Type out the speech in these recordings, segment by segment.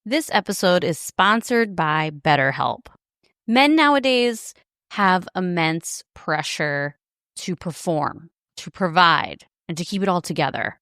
This episode is sponsored by BetterHelp. Men nowadays have immense pressure to perform, to provide, and to keep it all together.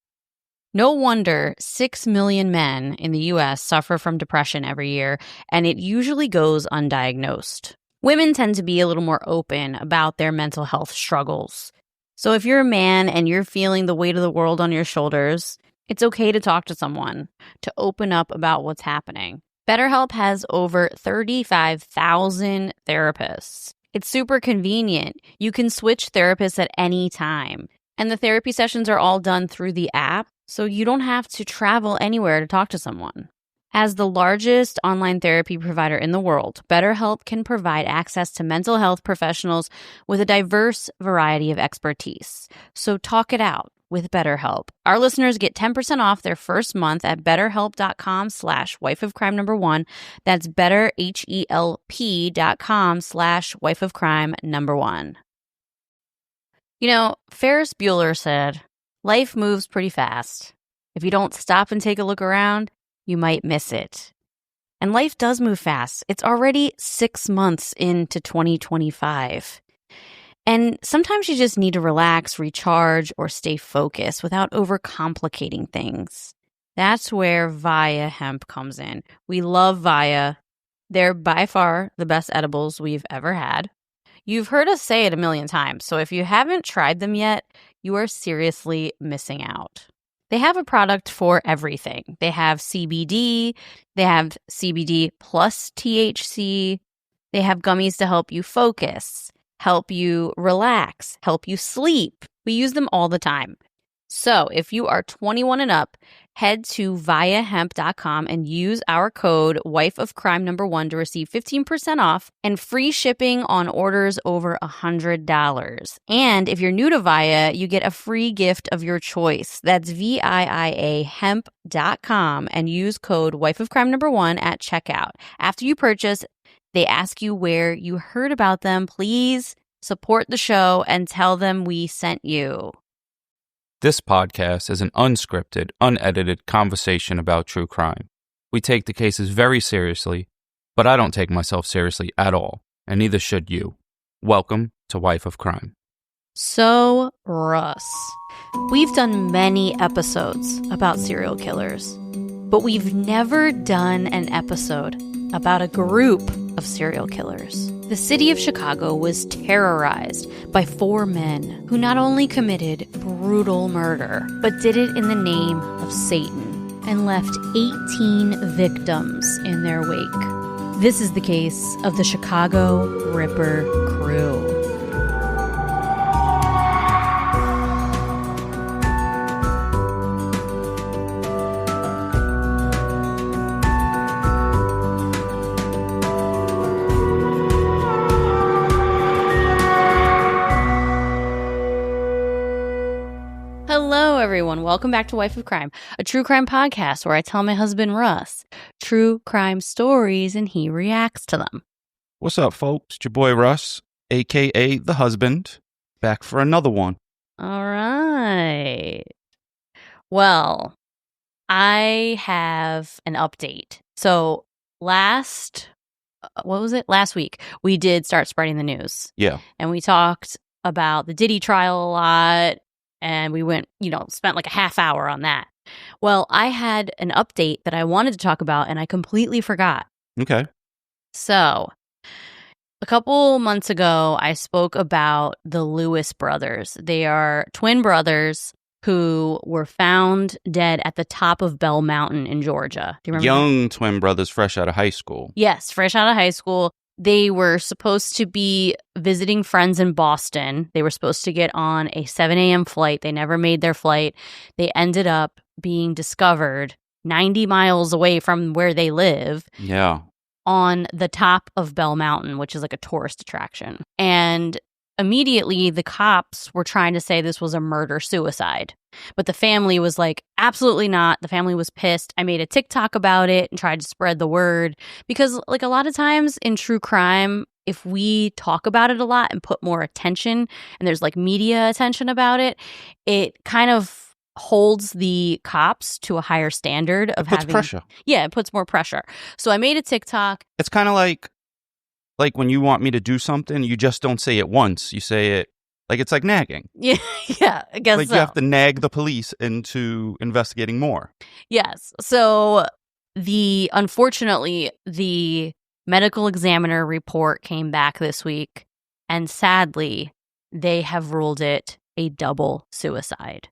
No wonder 6 million men in the U.S. suffer from depression every year, and it usually goes undiagnosed. Women tend to be a little more open about their mental health struggles. So if you're a man and you're feeling the weight of the world on your shoulders, it's okay to talk to someone, to open up about what's happening. BetterHelp has over 35,000 therapists. It's super convenient. You can switch therapists at any time. And the therapy sessions are all done through the app, so you don't have to travel anywhere to talk to someone. As the largest online therapy provider in the world, BetterHelp can provide access to mental health professionals with a diverse variety of expertise. So talk it out with BetterHelp. Our listeners get 10% off their first month at betterhelp.com/wifeofcrime1. That's betterhelp.com/wifeofcrime1. You know, Ferris Bueller said, life moves pretty fast. If you don't stop and take a look around, you might miss it. And life does move fast. It's already 6 months into 2025. And sometimes you just need to relax, recharge, or stay focused without overcomplicating things. That's where Viia Hemp comes in. We love Viia. They're by far the best edibles we've ever had. You've heard us say it a million times, so if you haven't tried them yet, you are seriously missing out. They have a product for everything. They have CBD, they have CBD plus THC, they have gummies to help you focus, help you relax, help you sleep. We use them all the time. So if you are 21 and up, head to viiahemp.com and use our code wifeofcrime1 to receive 15% off and free shipping on orders over $100. And if you're new to Viia, you get a free gift of your choice. That's viiahemp.com and use code wifeofcrime1 at checkout. After you purchase, they ask you where you heard about them. Please support the show and tell them we sent you. This podcast is an unscripted, unedited conversation about true crime. We take the cases very seriously, but I don't take myself seriously at all, and neither should you. Welcome to Wife of Crime. So, Russ, we've done many episodes about serial killers, but we've never done an episode about a group of serial killers. The city of Chicago was terrorized by 4 men who not only committed brutal murder, but did it in the name of Satan and left 18 victims in their wake. This is the case of the Chicago Ripper Crew. Hello, everyone. Welcome back to Wife of Crime, a true crime podcast where I tell my husband, Russ, true crime stories and he reacts to them. What's up, folks? It's your boy Russ, a.k.a. the husband, back for another one. All right. Well, I have an update. So last week, we did start spreading the news. Yeah. And we talked about the Diddy trial a lot. And we went, spent like a half hour on that. Well, I had an update that I wanted to talk about and I completely forgot. Okay. So, a couple months ago, I spoke about the Lewis brothers. They are twin brothers who were found dead at the top of Bell Mountain in Georgia. Do you remember? Young twin brothers fresh out of high school. Yes, fresh out of high school. They were supposed to be visiting friends in Boston. They were supposed to get on a 7 a.m. flight. They never made their flight. They ended up being discovered 90 miles away from where they live. Yeah. On the top of Bell Mountain, which is like a tourist attraction. And immediately the cops were trying to say this was a murder-suicide. But the family was like, absolutely not. The family was pissed. I made a TikTok about it and tried to spread the word. Because like a lot of times in true crime, if we talk about it a lot and put more attention and there's like media attention about it, it kind of holds the cops to a higher standard of puts pressure. Yeah, it puts more pressure. So I made a TikTok. It's kind of like when you want me to do something, you just don't say it once. You say it it's like nagging. Yeah, yeah, I guess so. You have to nag the police into investigating more. Yes. So unfortunately, the medical examiner report came back this week, and sadly, they have ruled it a double suicide.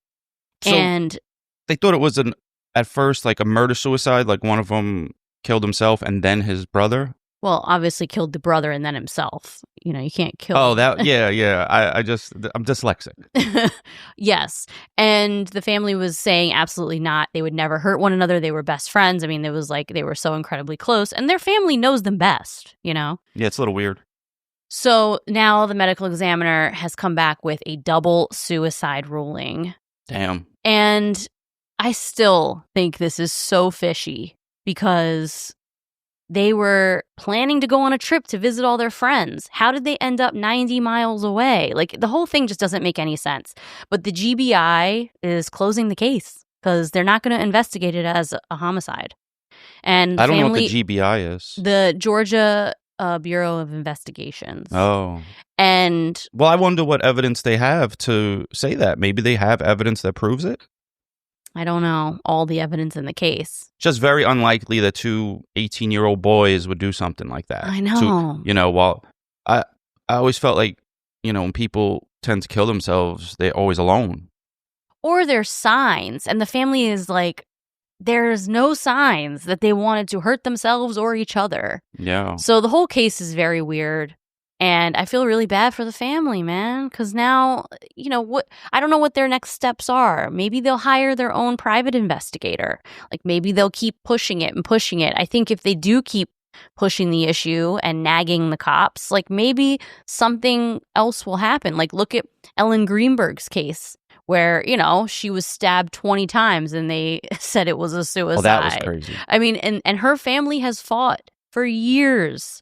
So and they thought it was at first like a murder-suicide, like one of them killed himself and then his brother? Well, obviously killed the brother and then himself. You know, you can't kill. Oh, that, yeah. I'm dyslexic. Yes. And the family was saying absolutely not. They would never hurt one another. They were best friends. I mean, it was like they were so incredibly close, and their family knows them best, you know? Yeah, it's a little weird. So now the medical examiner has come back with a double suicide ruling. Damn. And I still think this is so fishy because they were planning to go on a trip to visit all their friends. How did they end up 90 miles away? Like, the whole thing just doesn't make any sense. But the GBI is closing the case because they're not going to investigate it as a homicide. And I don't know what the GBI is. The Georgia Bureau of Investigations. Oh. And well, I wonder what evidence they have to say that. Maybe they have evidence that proves it. I don't know all the evidence in the case. Just very unlikely that two 18-year-old boys would do something like that. I know. While I always felt like, when people tend to kill themselves, they're always alone. Or there's signs, and the family is like, there's no signs that they wanted to hurt themselves or each other. Yeah. So the whole case is very weird. And I feel really bad for the family, man, because now, I don't know what their next steps are. Maybe they'll hire their own private investigator. Like, maybe they'll keep pushing it and pushing it. I think if they do keep pushing the issue and nagging the cops, like, maybe something else will happen. Like, look at Ellen Greenberg's case where, she was stabbed 20 times and they said it was a suicide. Oh, that was crazy. I mean, and her family has fought for years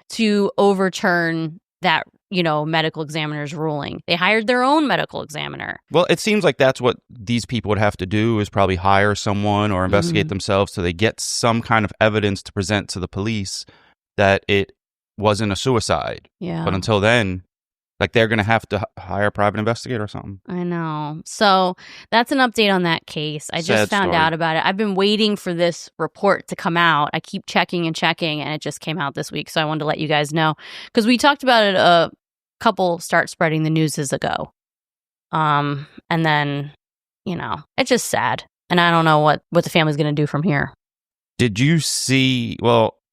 to overturn that, medical examiner's ruling. They hired their own medical examiner. Well, it seems like that's what these people would have to do, is probably hire someone or investigate themselves so they get some kind of evidence to present to the police that it wasn't a suicide. Yeah. But until then, they're going to have to hire a private investigator or something. I know. So that's an update on that case. I just found out about it. I've been waiting for this report to come out. I keep checking, and it just came out this week. So I wanted to let you guys know, because we talked about it a couple start spreading the newses ago. And then, it's just sad. And I don't know what the family's going to do from here. Did you see,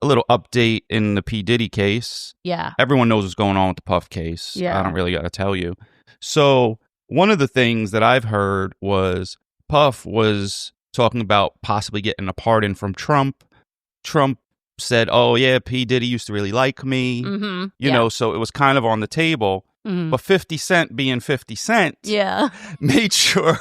a little update in the P. Diddy case? Yeah. Everyone knows what's going on with the Puff case. Yeah. I don't really got to tell you. So one of the things that I've heard was Puff was talking about possibly getting a pardon from Trump. Trump said, oh, yeah, P. Diddy used to really like me. Mm-hmm. So it was kind of on the table. Mm-hmm. But 50 Cent being 50 Cent made sure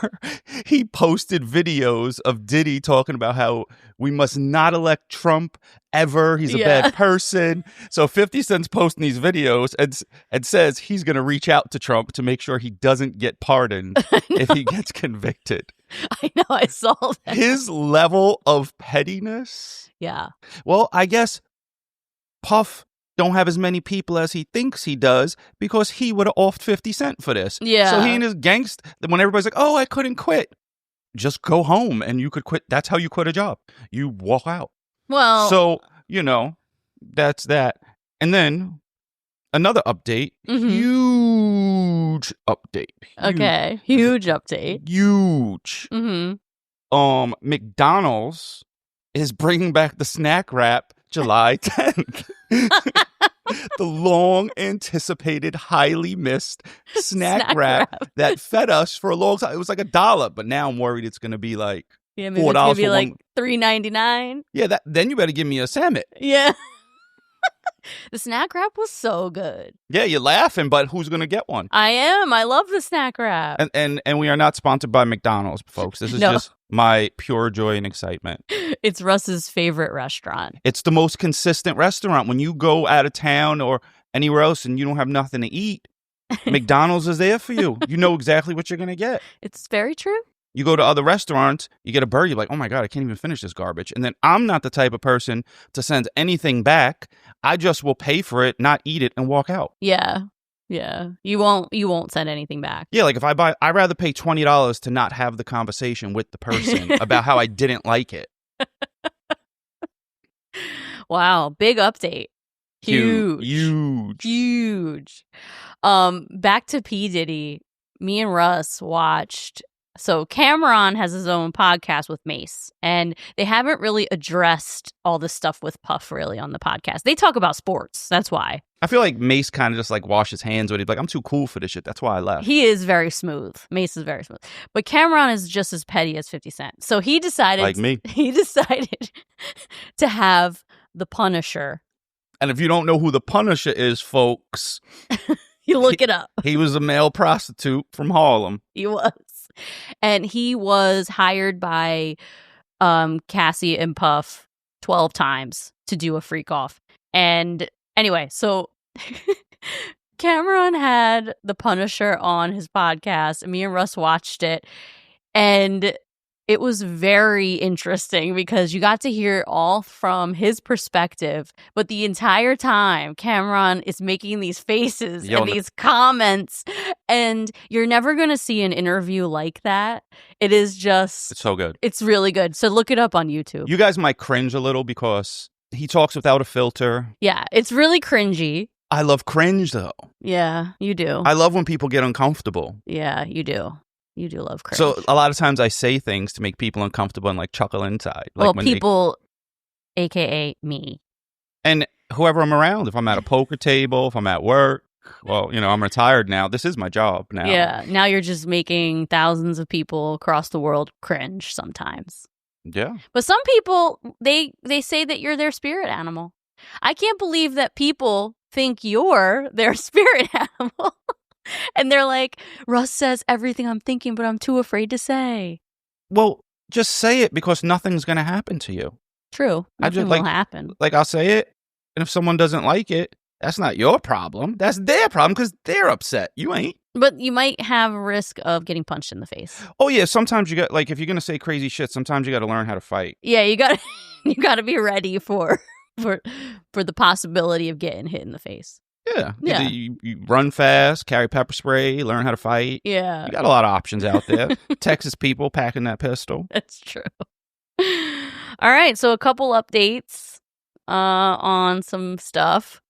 he posted videos of Diddy talking about how we must not elect Trump ever. He's a bad person. So 50 Cent's posting these videos and says he's going to reach out to Trump to make sure he doesn't get pardoned if he gets convicted. I know, I saw that. His level of pettiness. Yeah. Well, I guess Puff don't have as many people as he thinks he does, because he would have offed 50 Cent for this. Yeah. So he and his when everybody's like, oh, I couldn't quit. Just go home and you could quit. That's how you quit a job. You walk out. Well. So, that's that. And then another update. Mm-hmm. Huge update. Okay. Huge update. Huge. Mm-hmm. McDonald's is bringing back the snack wrap July 10th. The long anticipated, highly missed snack wrap that fed us for a long time. It was like $1, but now I'm worried it's going to be like $4 it's gonna be like $3.99. Yeah, then you better give me a sandwich. Yeah. The snack wrap was so good. Yeah, you're laughing, but who's going to get one? I am. I love the snack wrap. And we are not sponsored by McDonald's, folks. This is just my pure joy and excitement. It's Russ's favorite restaurant. It's the most consistent restaurant. When you go out of town or anywhere else and you don't have nothing to eat, McDonald's is there for you. You know exactly what you're going to get. It's very true. You go to other restaurants, you get a burger, you're like, oh my God, I can't even finish this garbage. And then I'm not the type of person to send anything back. I just will pay for it, not eat it, and walk out. Yeah. Yeah. You won't send anything back. Yeah, like if I'd rather pay $20 to not have the conversation with the person about how I didn't like it. Wow, big update. Huge. Back to P. Diddy. Me and Russ watched. So Cameron has his own podcast with Mace, and they haven't really addressed all the stuff with Puff really on the podcast. They talk about sports. That's why. I feel like Mace kind of just like washes hands with it. Like, I'm too cool for this shit. That's why I left. He is very smooth. Mace is very smooth. But Cameron is just as petty as 50 Cent. So he decided. Like me. He decided to have the Punisher. And if you don't know who the Punisher is, folks. You look it up. He was a male prostitute from Harlem. He was. And he was hired by Cassie and Puff 12 times to do a freak off. And anyway, so Cameron had the Punisher on his podcast, and me and Russ watched it. And it was very interesting because you got to hear all from his perspective. But the entire time, Cameron is making these faces and these comments. And you're never going to see an interview like that. It is just... It's so good. It's really good. So look it up on YouTube. You guys might cringe a little because he talks without a filter. Yeah, it's really cringy. I love cringe, though. Yeah, you do. I love when people get uncomfortable. Yeah, you do. You do love cringe. So a lot of times I say things to make people uncomfortable and like chuckle inside. Like well, people, AKA me. And whoever I'm around, if I'm at a poker table, if I'm at work, well, I'm retired now. This is my job now. Yeah. Now you're just making thousands of people across the world cringe sometimes. Yeah. But some people, they say that you're their spirit animal. I can't believe that people think you're their spirit animal. And they're like, Russ says everything I'm thinking, but I'm too afraid to say. Well, just say it because nothing's going to happen to you. True. Nothing will happen. Like, I'll say it, and if someone doesn't like it, that's not your problem. That's their problem because they're upset. You ain't. But you might have a risk of getting punched in the face. Oh, yeah. Sometimes you got, like, if you're going to say crazy shit, sometimes you got to learn how to fight. Yeah, you got to be ready for the possibility of getting hit in the face. Yeah. You run fast, carry pepper spray, learn how to fight. Yeah. You got a lot of options out there. Texas people packing that pistol. That's true. All right. So a couple updates on some stuff.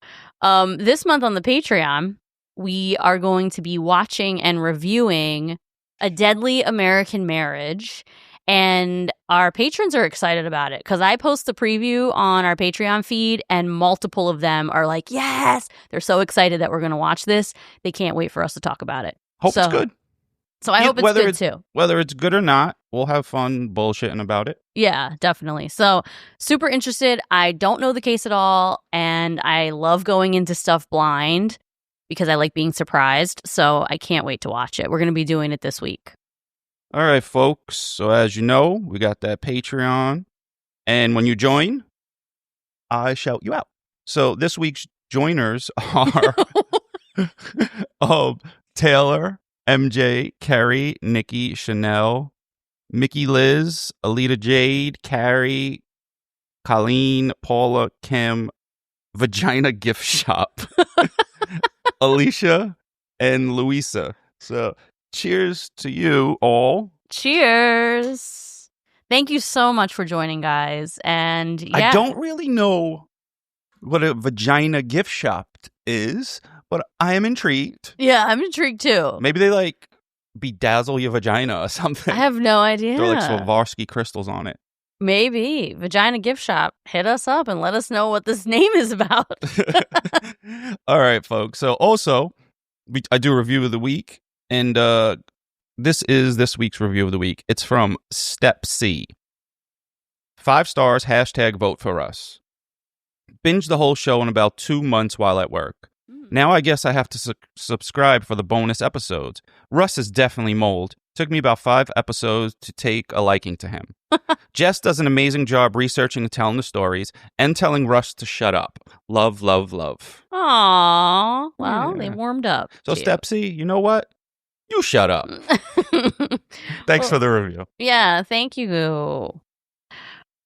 This month on the Patreon, we are going to be watching and reviewing A Deadly American Marriage. And our patrons are excited about it because I post the preview on our Patreon feed and multiple of them are like, yes, they're so excited that we're going to watch this. They can't wait for us to talk about it. Hope it's good. So I hope it's good too. Whether it's good or not, we'll have fun bullshitting about it. Yeah, definitely. So super interested. I don't know the case at all. And I love going into stuff blind because I like being surprised. So I can't wait to watch it. We're going to be doing it this week. All right, folks. So as you know, we got that Patreon. And when you join, I shout you out. So this week's joiners are Taylor, MJ, Kerry, Nikki, Chanel, Mickey Liz, Alita Jade, Carrie, Colleen, Paula, Kim, Vagina Gift Shop, Alicia, and Louisa. So cheers to you all. Cheers. Thank you so much for joining, guys. And yeah. I don't really know what a vagina gift shop is, but I am intrigued. Yeah, I'm intrigued too. Maybe they like bedazzle your vagina or something. I have no idea. Throw like Swarovski crystals on it. Maybe. Vagina Gift Shop. Hit us up and let us know what this name is about. All right, folks. So also, I do a review of the week. And this is this week's review of the week. It's from Step C. 5 stars, #vote for Russ. Binged the whole show in about 2 months while at work. Now I guess I have to subscribe for the bonus episodes. Russ is definitely mold. Took me about 5 episodes to take a liking to him. Jess does an amazing job researching and telling the stories and telling Russ to shut up. Love, love, love. Aww. Well, Yeah. they warmed up. So Step C, you know what? You shut up. Thanks for the review. Yeah, thank you.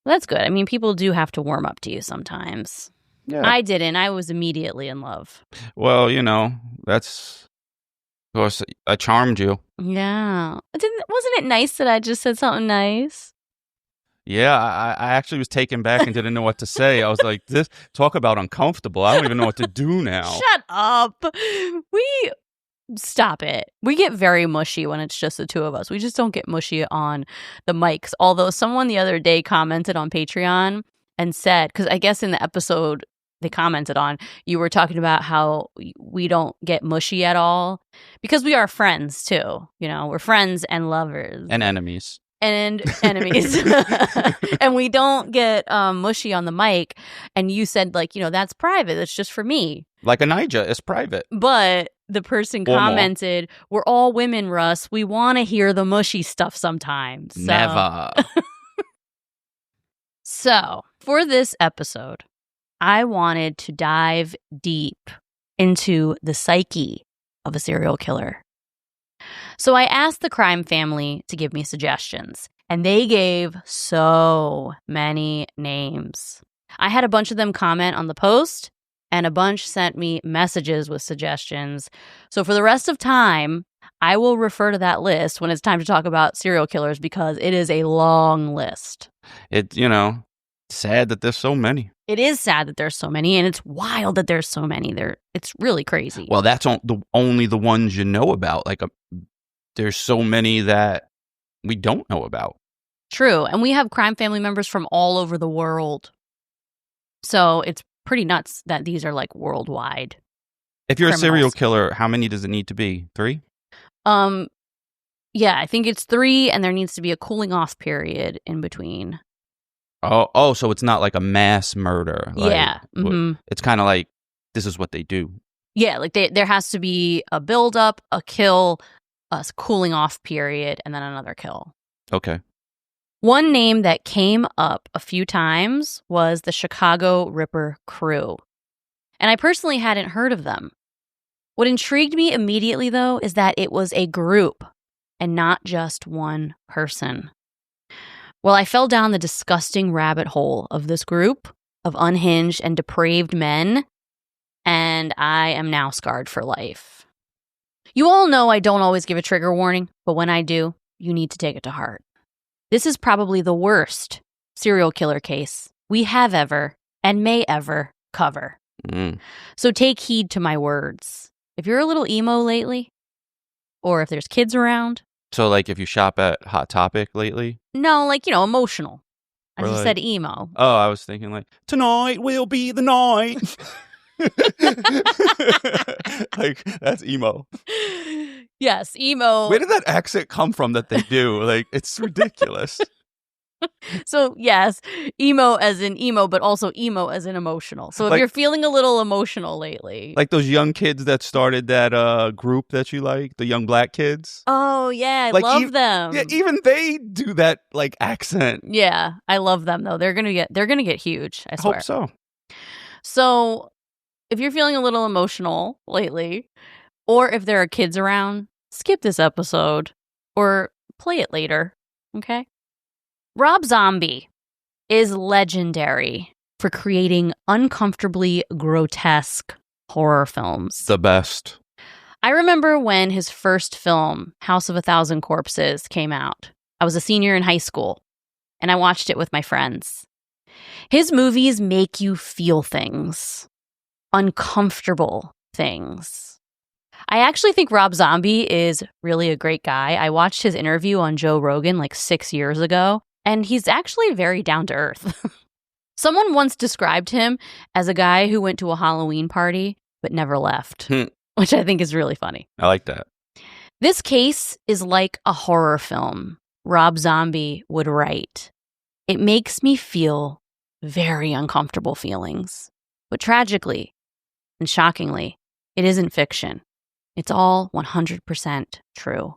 That's good. I mean, people do have to warm up to you sometimes. Yeah. I didn't. I was immediately in love. Well, that's, of course, I charmed you. Yeah. Wasn't it nice that I just said something nice? Yeah, I actually was taken back and didn't know what to say. I was like, talk about uncomfortable. I don't even know what to do now. Shut up. Stop it. We get very mushy when it's just the two of us. We just don't get mushy on the mics. Although someone the other day commented on Patreon and said, because I guess in the episode they commented on, you were talking about how we don't get mushy at all because we are friends too. We're friends and lovers. And enemies. And enemies. And we don't get mushy on the mic. And you said, that's private. That's just for me. Like Anija is private. But the person commented, we're all women, Russ. We want to hear the mushy stuff sometimes. So. Never. So, for this episode, I wanted to dive deep into the psyche of a serial killer. So I asked the crime family to give me suggestions, and they gave so many names. I had a bunch of them comment on the post, and a bunch sent me messages with suggestions. So for the rest of time, I will refer to that list when it's time to talk about serial killers because it is a long list. Sad that there's so many. It is sad that there's so many, and it's wild that there's so many. It's really crazy. Well, that's only the ones you know about. There's so many that we don't know about. True. And we have crime family members from all over the world. So it's pretty nuts that these are worldwide. If you're criminals. a serial killer, how many does it need to be? 3? Yeah, I think it's 3, and there needs to be a cooling off period in between. Oh, so it's not like a mass murder. Yeah. Mm-hmm. It's kind of like this is what they do. Yeah, there has to be a build-up, a kill, a cooling off period, and then another kill. Okay. One name that came up a few times was the Chicago Ripper crew. And I personally hadn't heard of them. What intrigued me immediately, though, is that it was a group and not just one person. Well, I fell down the disgusting rabbit hole of this group of unhinged and depraved men, and I am now scarred for life. You all know I don't always give a trigger warning, but when I do, you need to take it to heart. This is probably the worst serial killer case we have ever and may ever cover. So take heed to my words. If you're a little emo lately, or if there's kids around. So if you shop at Hot Topic lately? No, emotional. As you said, emo. Oh, I was thinking tonight will be the night. That's emo. Yes, emo. Where did that accent come from that they do? It's ridiculous. So, yes, emo as in emo, but also emo as in emotional. So if you're feeling a little emotional lately. Like those young kids that started that group that you like, the young black kids. Oh, yeah, I love them. Yeah, even they do that accent. Yeah, I love them though. They're gonna get huge, I swear. Hope so. So if you're feeling a little emotional lately, or if there are kids around, skip this episode or play it later, okay? Rob Zombie is legendary for creating uncomfortably grotesque horror films. The best. I remember when his first film, House of a Thousand Corpses, came out. I was a senior in high school, and I watched it with my friends. His movies make you feel things. Uncomfortable things. I actually think Rob Zombie is really a great guy. I watched his interview on Joe Rogan 6 years ago, and he's actually very down to earth. Someone once described him as a guy who went to a Halloween party but never left, which I think is really funny. I like that. This case is like a horror film Rob Zombie would write. It makes me feel very uncomfortable feelings. But tragically and shockingly, it isn't fiction. It's all 100% true.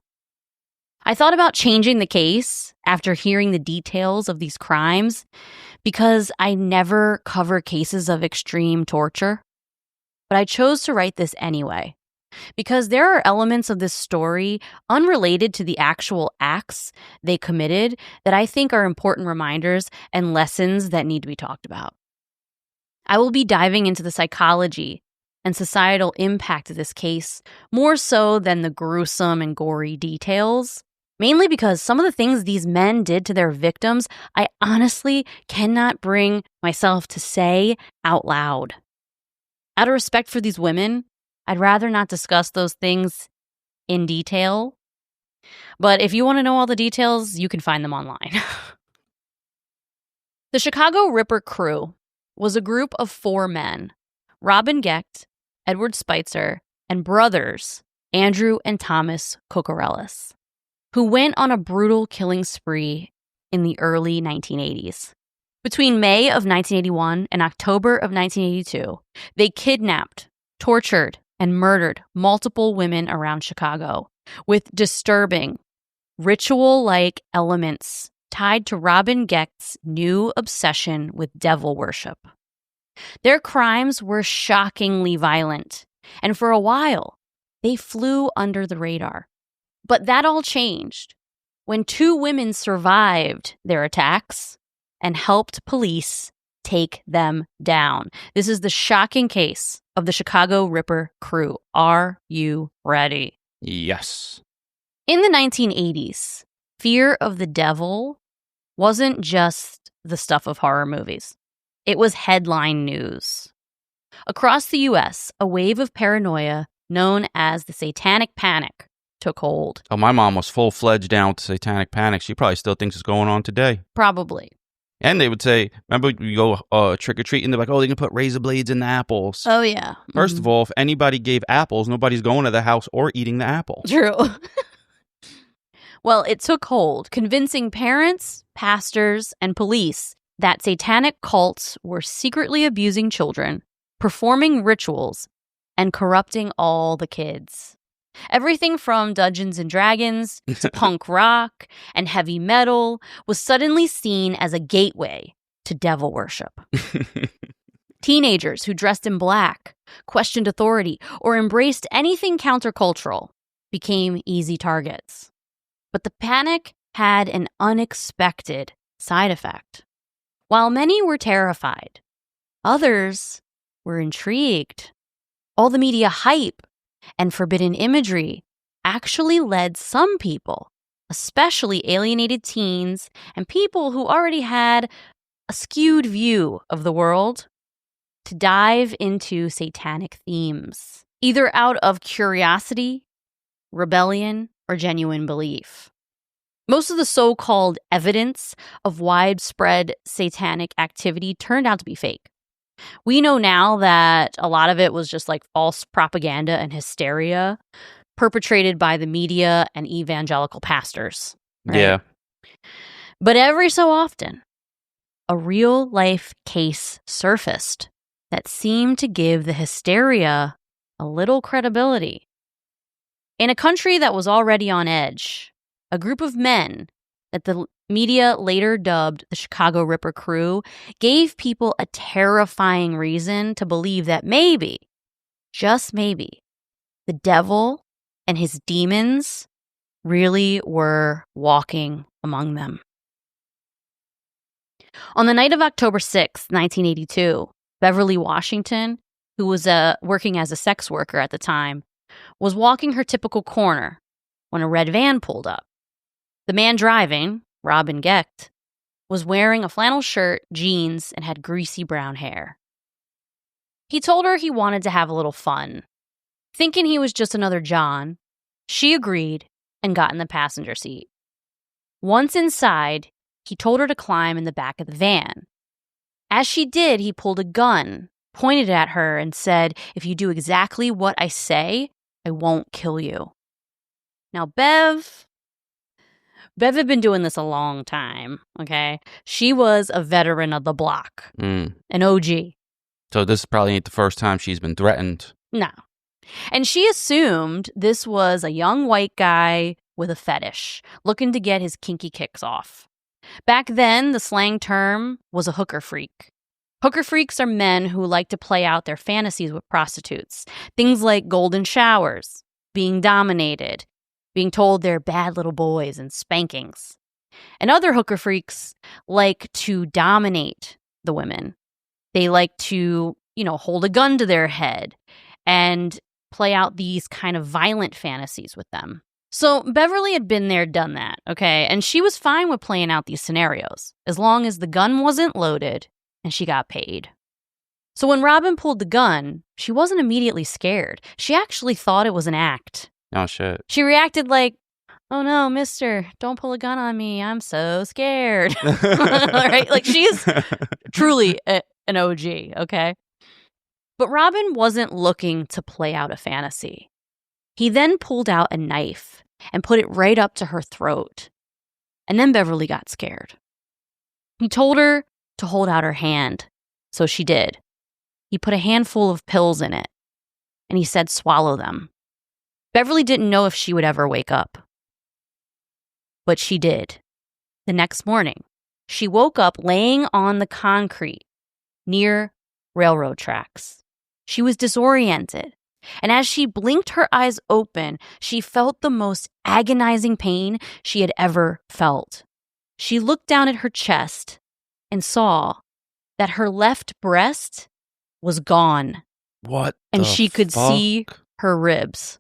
I thought about changing the case after hearing the details of these crimes because I never cover cases of extreme torture. But I chose to write this anyway because there are elements of this story unrelated to the actual acts they committed that I think are important reminders and lessons that need to be talked about. I will be diving into the psychology and societal impact of this case more so than the gruesome and gory details, mainly because some of the things these men did to their victims, I honestly cannot bring myself to say out loud. Out of respect for these women, I'd rather not discuss those things in detail. But if you want to know all the details, you can find them online. The Chicago Ripper crew was a group of 4 men, Robin Gecht, Edward Spitzer, and brothers Andrew and Thomas Kokorellis, who went on a brutal killing spree in the early 1980s. Between May of 1981 and October of 1982, they kidnapped, tortured, and murdered multiple women around Chicago with disturbing, ritual-like elements tied to Robin Gecht's new obsession with devil worship. Their crimes were shockingly violent, and for a while, they flew under the radar. But that all changed when 2 women survived their attacks and helped police take them down. This is the shocking case of the Chicago Ripper crew. Are you ready? Yes. In the 1980s, fear of the devil wasn't just the stuff of horror movies. It was headline news. Across the U.S., a wave of paranoia known as the satanic panic took hold. Oh, my mom was full-fledged down with the satanic panic. She probably still thinks it's going on today. Probably. And they would say, remember you go trick-or-treating, they're like, oh, they can put razor blades in the apples. Oh, yeah. First of all, if anybody gave apples, nobody's going to the house or eating the apple. True. Well, it took hold, convincing parents, pastors, and police that satanic cults were secretly abusing children, performing rituals, and corrupting all the kids. Everything from Dungeons and Dragons to punk rock and heavy metal was suddenly seen as a gateway to devil worship. Teenagers who dressed in black, questioned authority, or embraced anything countercultural became easy targets. But the panic had an unexpected side effect. While many were terrified, others were intrigued. All the media hype and forbidden imagery actually led some people, especially alienated teens and people who already had a skewed view of the world, to dive into satanic themes, either out of curiosity, rebellion, or genuine belief. Most of the so-called evidence of widespread satanic activity turned out to be fake. We know now that a lot of it was just like false propaganda and hysteria perpetrated by the media and evangelical pastors. Right? Yeah. But every so often, a real-life case surfaced that seemed to give the hysteria a little credibility. In a country that was already on edge, a group of men that the media later dubbed the Chicago Ripper crew gave people a terrifying reason to believe that maybe, just maybe, the devil and his demons really were walking among them. On the night of October 6, 1982, Beverly Washington, who was working as a sex worker at the time, was walking her typical corner when a red van pulled up. The man driving, Robin Gecht, was wearing a flannel shirt, jeans, and had greasy brown hair. He told her he wanted to have a little fun. Thinking he was just another John, she agreed and got in the passenger seat. Once inside, he told her to climb in the back of the van. As she did, he pulled a gun, pointed at her, and said, "If you do exactly what I say, I won't kill you." Now, Bev had been doing this a long time, okay? She was a veteran of the block, an OG. So this probably ain't the first time she's been threatened. No. And she assumed this was a young white guy with a fetish, looking to get his kinky kicks off. Back then, the slang term was a hooker freak. Hooker freaks are men who like to play out their fantasies with prostitutes. Things like golden showers, being dominated, being told they're bad little boys, and spankings. And other hooker freaks like to dominate the women. They like to, hold a gun to their head and play out these kind of violent fantasies with them. So Beverly had been there, done that, okay? And she was fine with playing out these scenarios as long as the gun wasn't loaded and she got paid. So when Robin pulled the gun, she wasn't immediately scared. She actually thought it was an act. Oh, shit. She reacted like, "Oh no, mister, don't pull a gun on me. I'm so scared." Right? Like, she is truly an OG, okay? But Robin wasn't looking to play out a fantasy. He then pulled out a knife and put it right up to her throat. And then Beverly got scared. He told her to hold out her hand, so she did. He put a handful of pills in it, and he said swallow them. Beverly didn't know if she would ever wake up. But she did. The next morning, she woke up laying on the concrete near railroad tracks. She was disoriented, and as she blinked her eyes open, she felt the most agonizing pain she had ever felt. She looked down at her chest and saw that her left breast was gone. What? And she could fuck? see her ribs.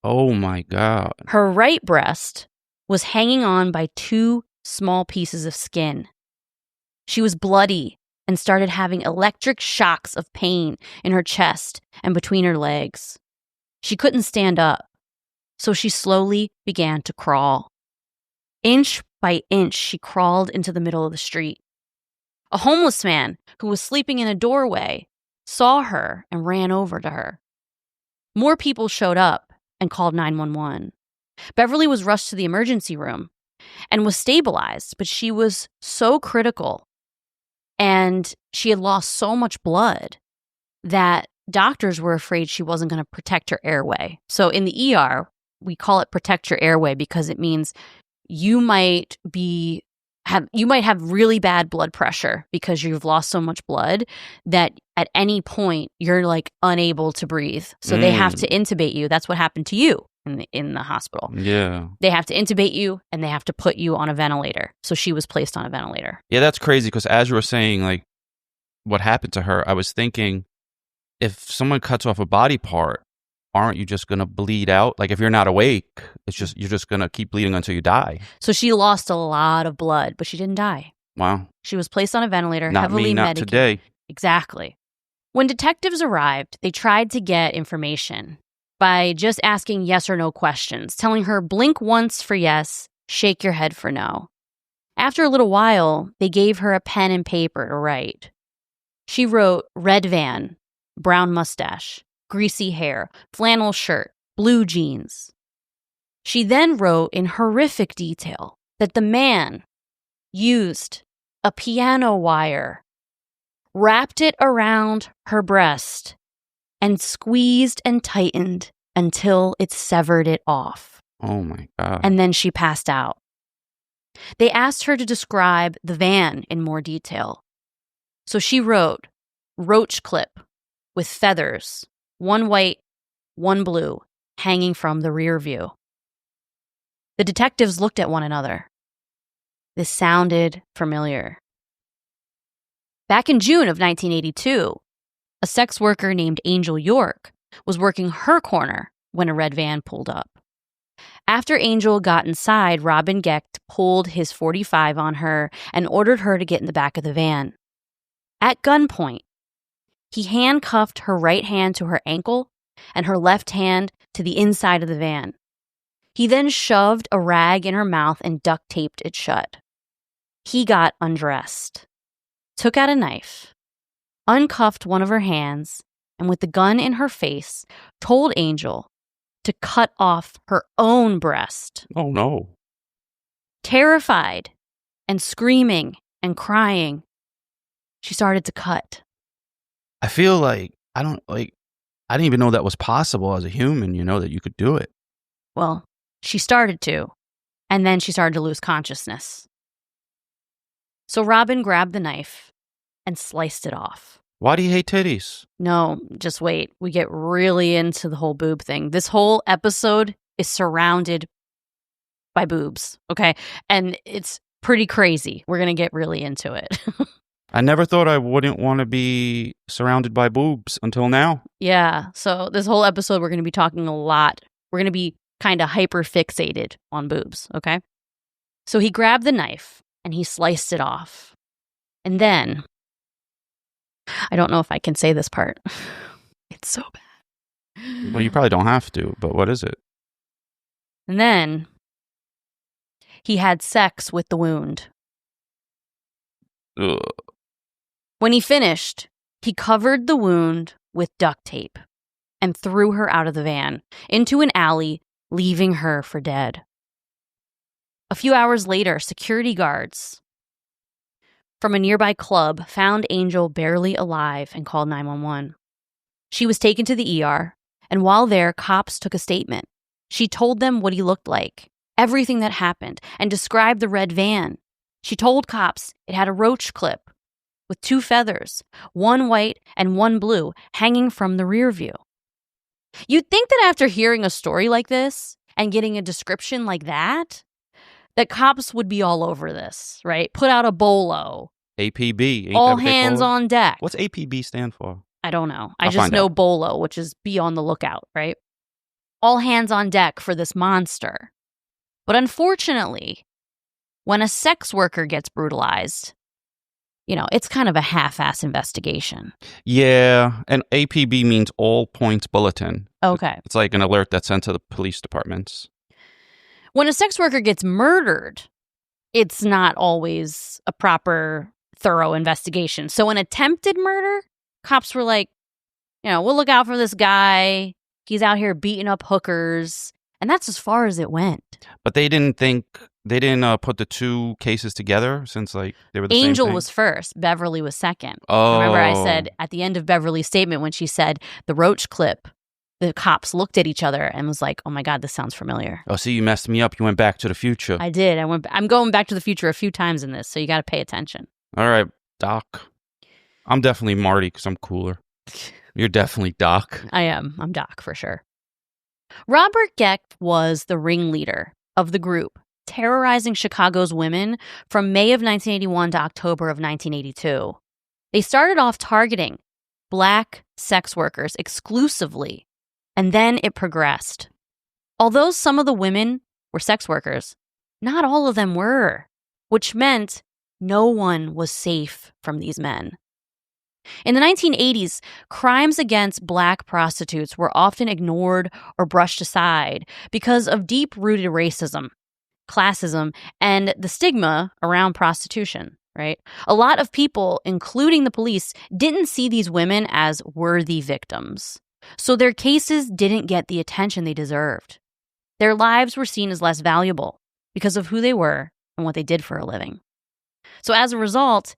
Oh my God. Her right breast was hanging on by 2 small pieces of skin. She was bloody and started having electric shocks of pain in her chest and between her legs. She couldn't stand up, so she slowly began to crawl. Inch by inch, she crawled into the middle of the street. A homeless man who was sleeping in a doorway saw her and ran over to her. More people showed up and called 911. Beverly was rushed to the emergency room and was stabilized, but she was so critical and she had lost so much blood that doctors were afraid she wasn't going to protect her airway. So in the ER, we call it protect your airway because it means you might have really bad blood pressure because you've lost so much blood that at any point you're like unable to breathe. So they have to intubate you. That's what happened to you in the hospital. Yeah. They have to intubate you and they have to put you on a ventilator. So she was placed on a ventilator. Yeah, that's crazy because as you were saying, like, what happened to her, I was thinking, if someone cuts off a body part, aren't you just going to bleed out? Like, if you're not awake, you're just going to keep bleeding until you die. So she lost a lot of blood, but she didn't die. Wow. She was placed on a ventilator, Not heavily me, not medicated. today. Exactly. When detectives arrived, they tried to get information by just asking yes or no questions, telling her blink once for yes, shake your head for no. After a little while, they gave her a pen and paper to write. She wrote red van, brown mustache, greasy hair, flannel shirt, blue jeans. She then wrote in horrific detail that the man used a piano wire, wrapped it around her breast, and squeezed and tightened until it severed it off. Oh my God. And then she passed out. They asked her to describe the van in more detail. So she wrote, roach clip with feathers, 1 white, 1 blue, hanging from the rear view. The detectives looked at one another. This sounded familiar. Back in June of 1982, a sex worker named Angel York was working her corner when a red van pulled up. After Angel got inside, Robin Gecht pulled his .45 on her and ordered her to get in the back of the van. At gunpoint, he handcuffed her right hand to her ankle and her left hand to the inside of the van. He then shoved a rag in her mouth and duct taped it shut. He got undressed, took out a knife, uncuffed one of her hands, and with the gun in her face, told Angel to cut off her own breast. Oh no. Terrified and screaming and crying, she started to cut. I feel like I didn't even know that was possible as a human, that you could do it. Well, she started to, and then she started to lose consciousness. So Robin grabbed the knife and sliced it off. Why do you hate titties? No, just wait. We get really into the whole boob thing. This whole episode is surrounded by boobs, okay? And it's pretty crazy. We're going to get really into it. I never thought I wouldn't want to be surrounded by boobs until now. Yeah, so this whole episode, we're going to be talking a lot. We're going to be kind of hyper fixated on boobs, okay? So he grabbed the knife and he sliced it off. And then, I don't know if I can say this part. It's so bad. Well, you probably don't have to, but what is it? And then he had sex with the wound. Ugh. When he finished, he covered the wound with duct tape and threw her out of the van into an alley, leaving her for dead. A few hours later, security guards from a nearby club found Angel barely alive and called 911. She was taken to the ER, and while there, cops took a statement. She told them what he looked like, everything that happened, and described the red van. She told cops it had a roach clip with 2 feathers, one white and one blue, hanging from the rear view. You'd think that after hearing a story like this and getting a description like that cops would be all over this, right? Put out a bolo. APB. Ain't all that what they hands call it? on deck. What's APB stand for? I don't know. I I'll just find know out. bolo, which is be on the lookout, right? All hands on deck for this monster. But unfortunately, when a sex worker gets brutalized, it's kind of a half-ass investigation. Yeah, and APB means all points bulletin. Okay. It's like an alert that's sent to the police departments. When a sex worker gets murdered, it's not always a proper, thorough investigation. So an attempted murder, cops were like, we'll look out for this guy. He's out here beating up hookers. And that's as far as it went. But they didn't put the 2 cases together since they were the same Angel thing? was first. Beverly was second. Oh. Remember I said at the end of Beverly's statement when she said the roach clip, the cops looked at each other and was like, oh my God, this sounds familiar. Oh, see, you messed me up. You went back to the future. I did. I'm going back to the future a few times in this, so you got to pay attention. All right, Doc. I'm definitely Marty because I'm cooler. You're definitely Doc. I am. I'm Doc for sure. Robert Gecht was the ringleader of the group, terrorizing Chicago's women from May of 1981 to October of 1982. They started off targeting Black sex workers exclusively, and then it progressed. Although some of the women were sex workers, not all of them were, which meant no one was safe from these men. In the 1980s, crimes against Black prostitutes were often ignored or brushed aside because of deep-rooted racism, classism, and the stigma around prostitution, right? A lot of people, including the police, didn't see these women as worthy victims. So their cases didn't get the attention they deserved. Their lives were seen as less valuable because of who they were and what they did for a living. So as a result,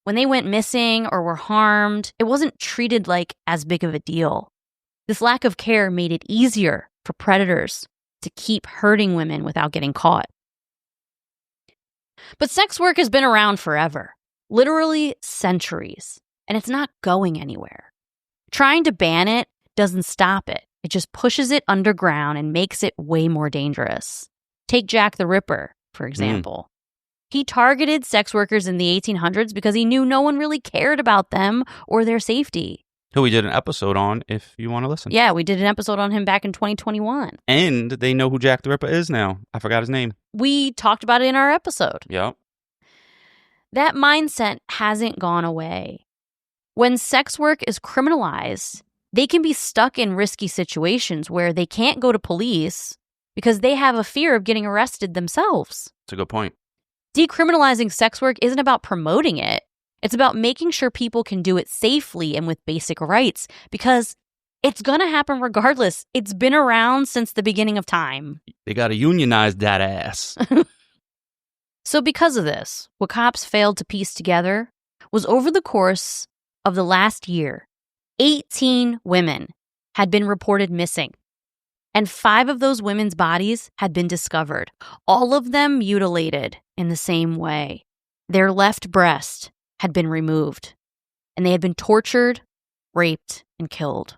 when they went missing or were harmed, it wasn't treated like as big of a deal. This lack of care made it easier for predators to keep hurting women without getting caught. But sex work has been around forever, literally centuries, and it's not going anywhere. Trying to ban it doesn't stop it. It just pushes it underground and makes it way more dangerous. Take Jack the Ripper, for example. He targeted sex workers in the 1800s because he knew no one really cared about them or their safety. Who we did an episode on if you want to listen. Yeah, we did an episode on him back in 2021. And they know who Jack the Ripper is now. I forgot his name. We talked about it in our episode. Yep. That mindset hasn't gone away. When sex work is criminalized, they can be stuck in risky situations where they can't go to police because they have a fear of getting arrested themselves. That's a good point. Decriminalizing sex work isn't about promoting it. It's about making sure people can do it safely and with basic rights because it's going to happen regardless. It's been around since the beginning of time. They got to unionize that ass. So because of this, what cops failed to piece together was over the course of the last year, 18 women had been reported missing. And 5 of those women's bodies had been discovered, all of them mutilated in the same way. Their left breast had been removed, and they had been tortured, raped, and killed.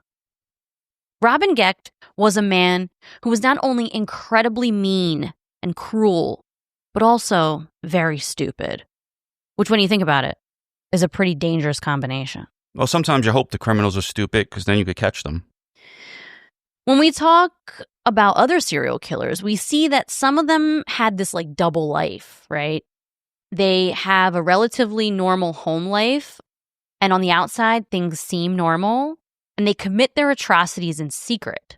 Robin Gecht was a man who was not only incredibly mean and cruel, but also very stupid, which, when you think about it, is a pretty dangerous combination. Well, sometimes you hope the criminals are stupid because then you could catch them. When we talk about other serial killers, we see that some of them had this like double life, right? They have a relatively normal home life, and on the outside, things seem normal, and they commit their atrocities in secret.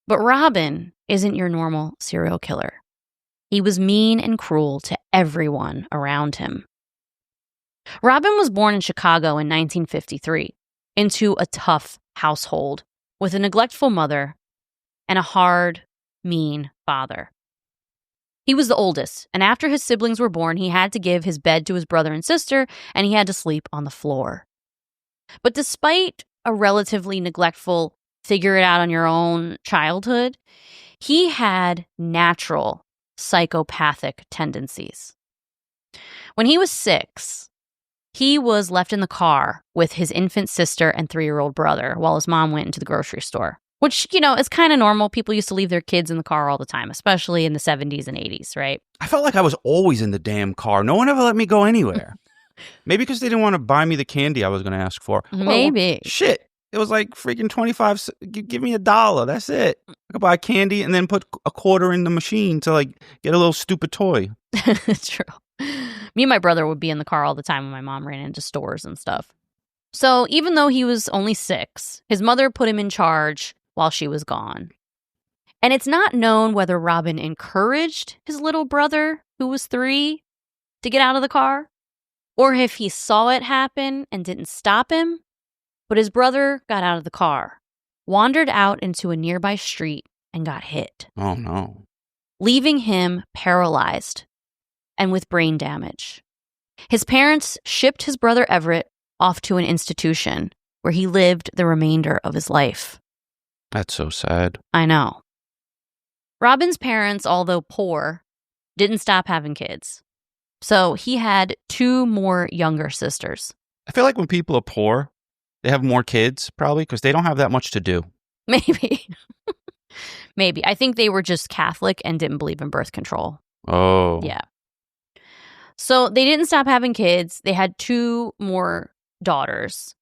But Robin isn't your normal serial killer. He was mean and cruel to everyone around him. Robin was born in Chicago in 1953 into a tough household with a neglectful mother and a hard, mean father. He was the oldest, and after his siblings were born, he had to give his bed to his brother and sister, and he had to sleep on the floor. But despite a relatively neglectful, figure-it-out-on-your-own childhood, he had natural psychopathic tendencies. When he was 6, he was left in the car with his infant sister and 3-year-old brother while his mom went into the grocery store, which, is kind of normal. People used to leave their kids in the car all the time, especially in the 70s and 80s, right? I felt like I was always in the damn car. No one ever let me go anywhere. Maybe because they didn't want to buy me the candy I was going to ask for. Maybe. Well, shit. It was like freaking 25. Give me $1. That's it. I could buy candy and then put a quarter in the machine to like get a little stupid toy. It's true. Me and my brother would be in the car all the time when my mom ran into stores and stuff. So even though he was only 6, his mother put him in charge while she was gone. And it's not known whether Robin encouraged his little brother, who was 3, to get out of the car, or if he saw it happen and didn't stop him. But his brother got out of the car, wandered out into a nearby street, and got hit. Oh, no. Leaving him paralyzed and with brain damage. His parents shipped his brother Everett off to an institution where he lived the remainder of his life. That's so sad. I know. Robin's parents, although poor, didn't stop having kids. So he had 2 more younger sisters. I feel like when people are poor, they have more kids, probably, because they don't have that much to do. Maybe. Maybe. I think they were just Catholic and didn't believe in birth control. Oh. Yeah. So they didn't stop having kids. They had 2 more daughters.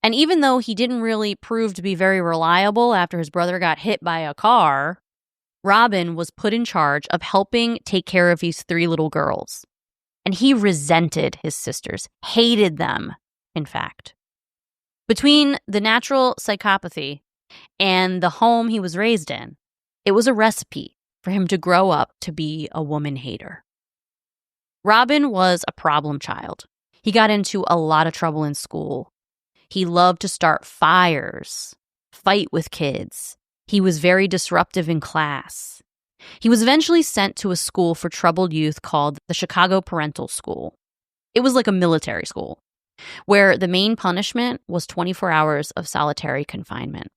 And even though he didn't really prove to be very reliable after his brother got hit by a car, Robin was put in charge of helping take care of these 3 little girls. And he resented his sisters, hated them, in fact. Between the natural psychopathy and the home he was raised in, it was a recipe for him to grow up to be a woman hater. Robin was a problem child. He got into a lot of trouble in school. He loved to start fires, fight with kids. He was very disruptive in class. He was eventually sent to a school for troubled youth called the Chicago Parental School. It was like a military school, where the main punishment was 24 hours of solitary confinement.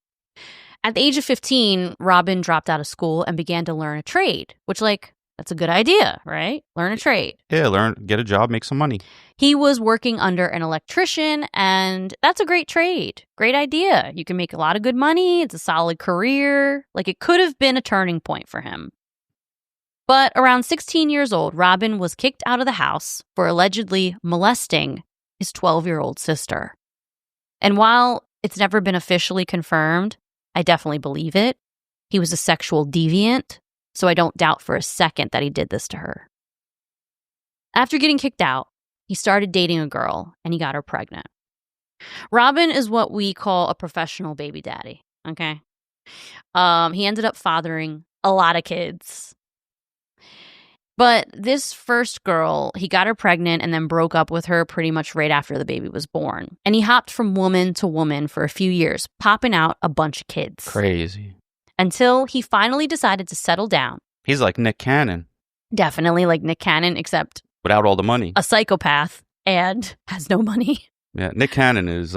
At the age of 15, Robin dropped out of school and began to learn a trade, which, that's a good idea, right? Learn a trade. Yeah, get a job, make some money. He was working under an electrician, and that's a great trade. Great idea. You can make a lot of good money. It's a solid career. It could have been a turning point for him. But around 16 years old, Robin was kicked out of the house for allegedly molesting his 12-year-old sister. And while it's never been officially confirmed, I definitely believe it. He was a sexual deviant, so I don't doubt for a second that he did this to her. After getting kicked out, he started dating a girl, and he got her pregnant. Robin is what we call a professional baby daddy, okay? He ended up fathering a lot of kids. But this first girl, he got her pregnant and then broke up with her pretty much right after the baby was born. And he hopped from woman to woman for a few years, popping out a bunch of kids. Crazy. Until he finally decided to settle down. He's like Nick Cannon. Definitely like Nick Cannon, except without all the money. A psychopath and has no money. Yeah, Nick Cannon is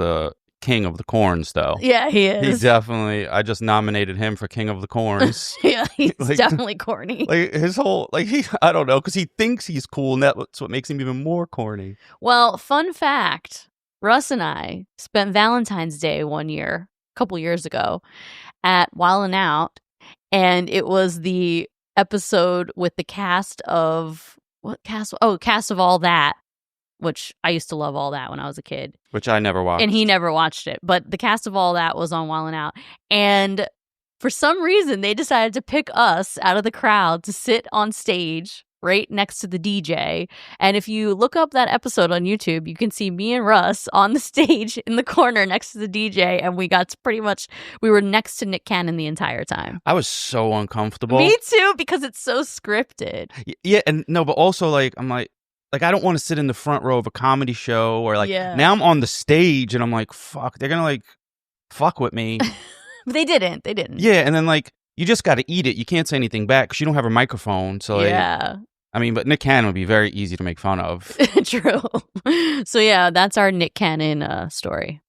king of the corns, though. Yeah, he He's is. definitely. I just nominated him for king of the corns. Yeah, he's Like- definitely corny. Like his whole, I don't know, because he thinks he's cool, and that's what makes him even more corny. Well, fun fact, Russ and I spent Valentine's Day one year, a couple years ago, at Wildin' Out, and it was the episode with the cast of, what cast? Oh, cast of All That, which I used to love All That when I was a kid. Which I never watched. And he never watched it, but the cast of All That was on Wildin' Out. And for some reason, they decided to pick us out of the crowd to sit on stage right next to the DJ. And if you look up that episode on YouTube, you can see me and Russ on the stage in the corner next to the DJ. And we were next to Nick Cannon the entire time. I was so uncomfortable. Me too, because it's so scripted. Yeah, and no, but also I'm like, I don't want to sit in the front row of a comedy show or now I'm on the stage and I'm like, fuck, they're gonna fuck with me. They didn't. Yeah, and then you just got to eat it. You can't say anything back because you don't have a microphone. So yeah. I mean, but Nick Cannon would be very easy to make fun of. True. So yeah, that's our Nick Cannon story.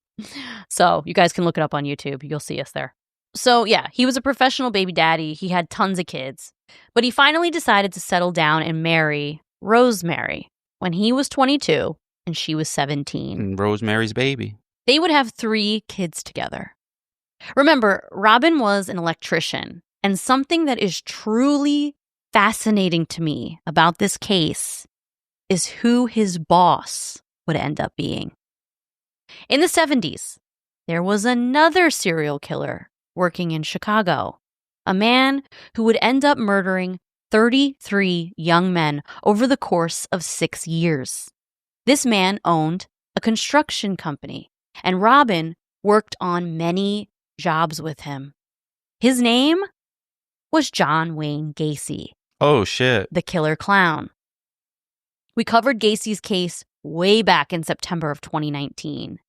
So you guys can look it up on YouTube. You'll see us there. So yeah, he was a professional baby daddy. He had tons of kids. But he finally decided to settle down and marry Rosemary when he was 22 and she was 17. And Rosemary's Baby. They would have 3 kids together. Remember, Robin was an electrician, and something that is truly fascinating to me about this case is who his boss would end up being. In the 70s, there was another serial killer working in Chicago, a man who would end up murdering 33 young men over the course of 6 years. This man owned a construction company, and Robin worked on many jobs with him. His name was John Wayne Gacy. Oh, shit. The killer clown. We covered Gacy's case way back in September of 2019.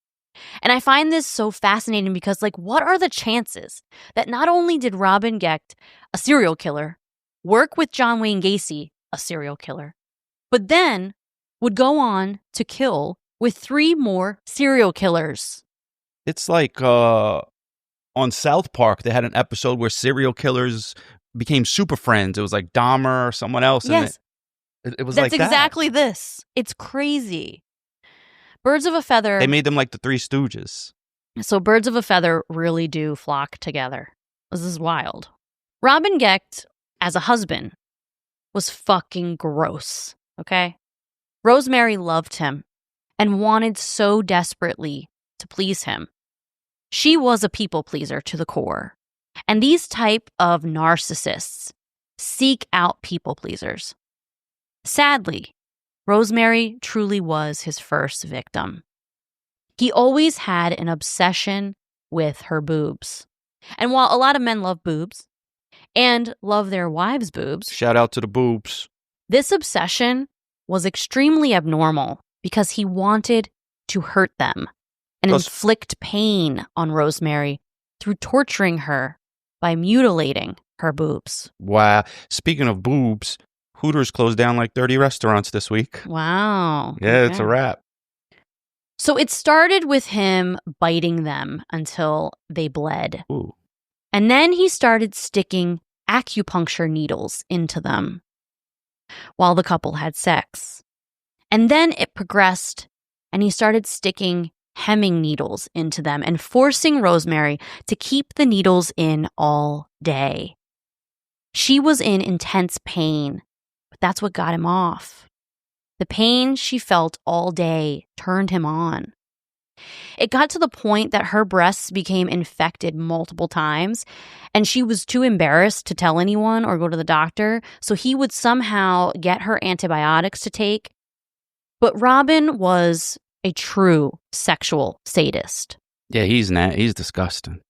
And I find this so fascinating because, what are the chances that not only did Robin Gecht, a serial killer, work with John Wayne Gacy, a serial killer, but then would go on to kill with 3 more serial killers? It's on South Park, they had an episode where serial killers became super friends. It was like Dahmer or someone else. Yes. And it was That's like that. exactly this. It's crazy. Birds of a feather. They made them like the Three Stooges. So birds of a feather really do flock together. This is wild. Robin Gecht, as a husband, was fucking gross, okay? Rosemary loved him and wanted so desperately to please him. She was a people pleaser to the core. And these type of narcissists seek out people pleasers. Sadly, Rosemary truly was his first victim. He always had an obsession with her boobs. And while a lot of men love boobs and love their wives' boobs, Shout out to the boobs. this obsession was extremely abnormal because he wanted to hurt them and inflict pain on Rosemary through torturing her by mutilating her boobs. Wow. Speaking of boobs, Hooters closed down 30 restaurants this week. Wow. Yeah, Okay. It's a wrap. So it started with him biting them until they bled. Ooh. And then he started sticking acupuncture needles into them while the couple had sex. And then it progressed and he started sticking hemming needles into them and forcing Rosemary to keep the needles in all day. She was in intense pain, but that's what got him off. The pain she felt all day turned him on. It got to the point that her breasts became infected multiple times, and she was too embarrassed to tell anyone or go to the doctor, so he would somehow get her antibiotics to take. But Robin was a true sexual sadist. Yeah, he's disgusting.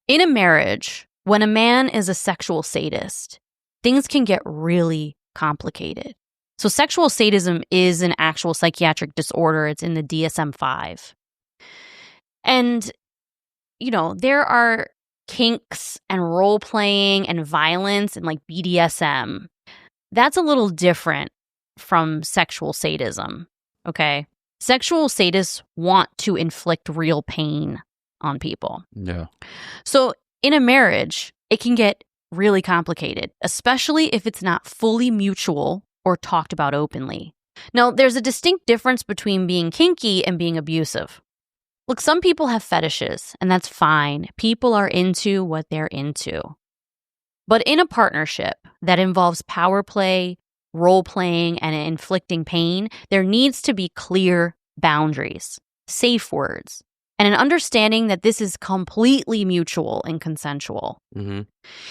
In a marriage, when a man is a sexual sadist, things can get really complicated. So sexual sadism is an actual psychiatric disorder. It's in the DSM-5. And, there are kinks and role-playing and violence and BDSM. That's a little different from sexual sadism, okay? Sexual sadists want to inflict real pain on people. Yeah. So in a marriage, it can get really complicated, especially if it's not fully mutual or talked about openly. Now, there's a distinct difference between being kinky and being abusive. Look, some people have fetishes, and that's fine. People are into what they're into. But in a partnership that involves power play, role playing, and inflicting pain, there needs to be clear boundaries, safe words, and an understanding that this is completely mutual and consensual. Mm-hmm.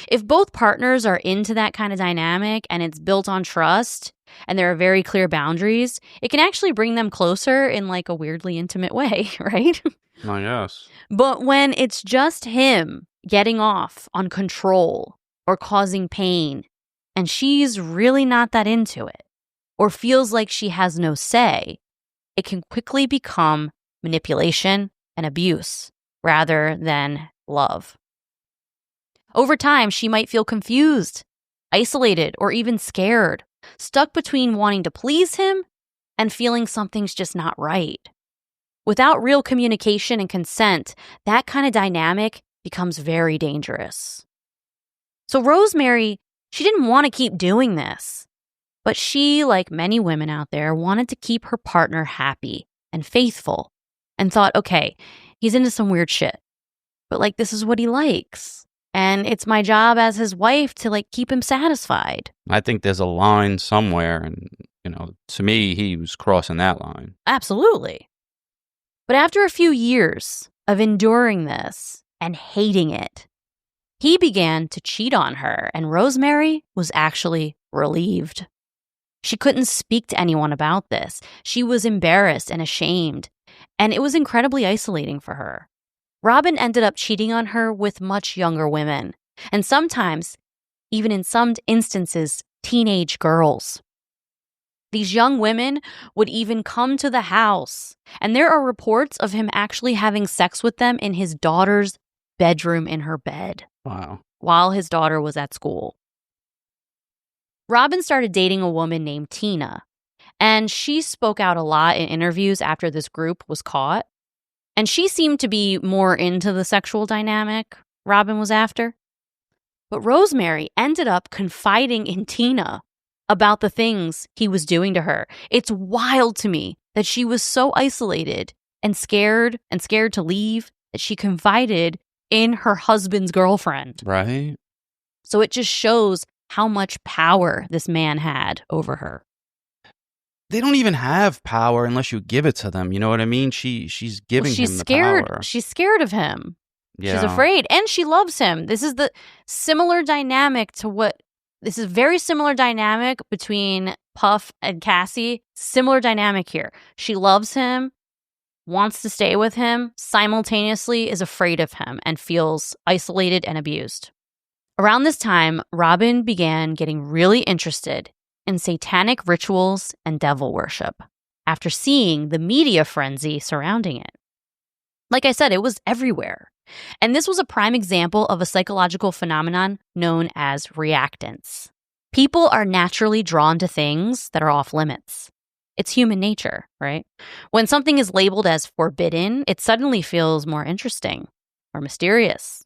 If both partners are into that kind of dynamic and it's built on trust and there are very clear boundaries, it can actually bring them closer in like a weirdly intimate way, right? I guess. But when it's just him getting off on control or causing pain, and she's really not that into it, or feels like she has no say, it can quickly become manipulation and abuse rather than love. Over time, she might feel confused, isolated, or even scared, stuck between wanting to please him and feeling something's just not right. Without real communication and consent, that kind of dynamic becomes very dangerous. So Rosemary, she didn't want to keep doing this, but she, like many women out there, wanted to keep her partner happy and faithful and thought, okay, he's into some weird shit, but like this is what he likes. And it's my job as his wife to like keep him satisfied. I think there's a line somewhere, and, to me, he was crossing that line. Absolutely. But after a few years of enduring this and hating it, he began to cheat on her, and Rosemary was actually relieved. She couldn't speak to anyone about this. She was embarrassed and ashamed, and it was incredibly isolating for her. Robin ended up cheating on her with much younger women, and sometimes, even in some instances, teenage girls. These young women would even come to the house, and there are reports of him actually having sex with them in his daughter's bedroom in her bed. Wow. While his daughter was at school. Robin started dating a woman named Tina, and she spoke out a lot in interviews after this group was caught. And she seemed to be more into the sexual dynamic Robin was after. But Rosemary ended up confiding in Tina about the things he was doing to her. It's wild to me that she was so isolated and scared to leave that she confided in her husband's girlfriend. Right. So it just shows how much power this man had over her. They don't even have power unless you give it to them. You know what I mean? She's giving him the power. She's scared of him. Yeah. She's afraid, and she loves him. This is the similar dynamic this is very similar dynamic between Puff and Cassie. Similar dynamic here. She loves him, wants to stay with him, simultaneously is afraid of him and feels isolated and abused. Around this time, Robin began getting really interested in satanic rituals and devil worship after seeing the media frenzy surrounding it. Like I said, it was everywhere. And this was a prime example of a psychological phenomenon known as reactance. People are naturally drawn to things that are off limits. It's human nature, right? When something is labeled as forbidden, it suddenly feels more interesting or mysterious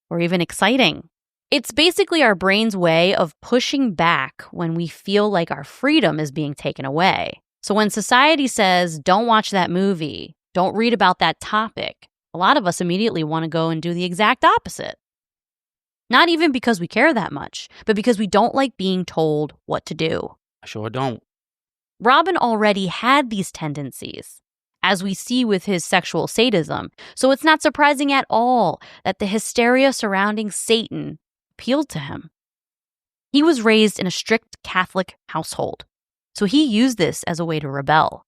or even exciting. It's basically our brain's way of pushing back when we feel like our freedom is being taken away. So when society says, don't watch that movie, don't read about that topic, a lot of us immediately want to go and do the exact opposite. Not even because we care that much, but because we don't like being told what to do. I sure don't. Robin already had these tendencies, as we see with his sexual sadism, so it's not surprising at all that the hysteria surrounding Satan appealed to him. He was raised in a strict Catholic household, so he used this as a way to rebel.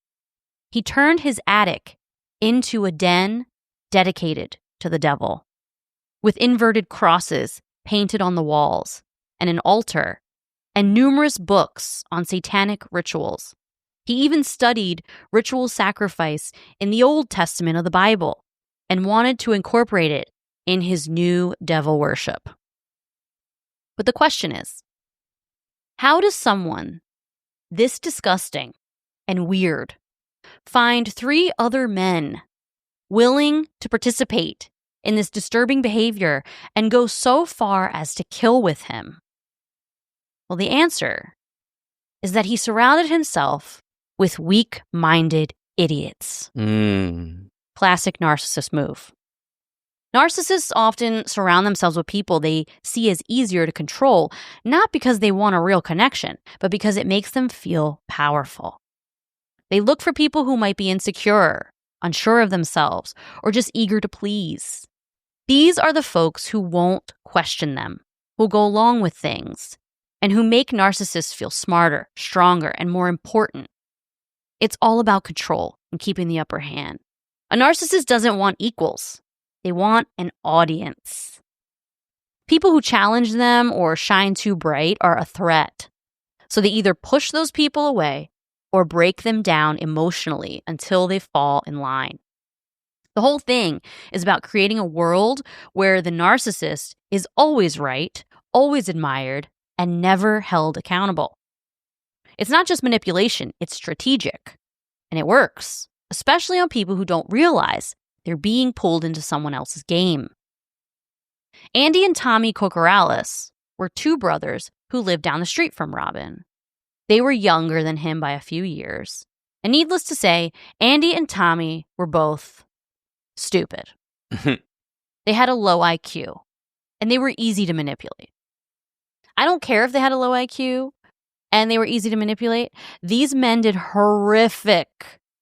He turned his attic into a den dedicated to the devil, with inverted crosses painted on the walls, and an altar, and numerous books on satanic rituals. He even studied ritual sacrifice in the Old Testament of the Bible and wanted to incorporate it in his new devil worship. But the question is, how does someone this disgusting and weird find 3 other men willing to participate in this disturbing behavior and go so far as to kill with him? Well, the answer is that he surrounded himself with weak-minded idiots. Classic narcissist move. Narcissists often surround themselves with people they see as easier to control, not because they want a real connection, but because it makes them feel powerful. They look for people who might be insecure, unsure of themselves, or just eager to please. These are the folks who won't question them, who go along with things, and who make narcissists feel smarter, stronger, and more important. It's all about control and keeping the upper hand. A narcissist doesn't want equals. They want an audience. People who challenge them or shine too bright are a threat. So they either push those people away or break them down emotionally until they fall in line. The whole thing is about creating a world where the narcissist is always right, always admired, and never held accountable. It's not just manipulation, it's strategic. And it works, especially on people who don't realize they're being pulled into someone else's game. Andy and Tommy Kokorales were two brothers who lived down the street from Robin. They were younger than him by a few years. And needless to say, Andy and Tommy were both stupid. They had a low IQ, and they were easy to manipulate. I don't care if they had a low IQ and they were easy to manipulate. These men did horrific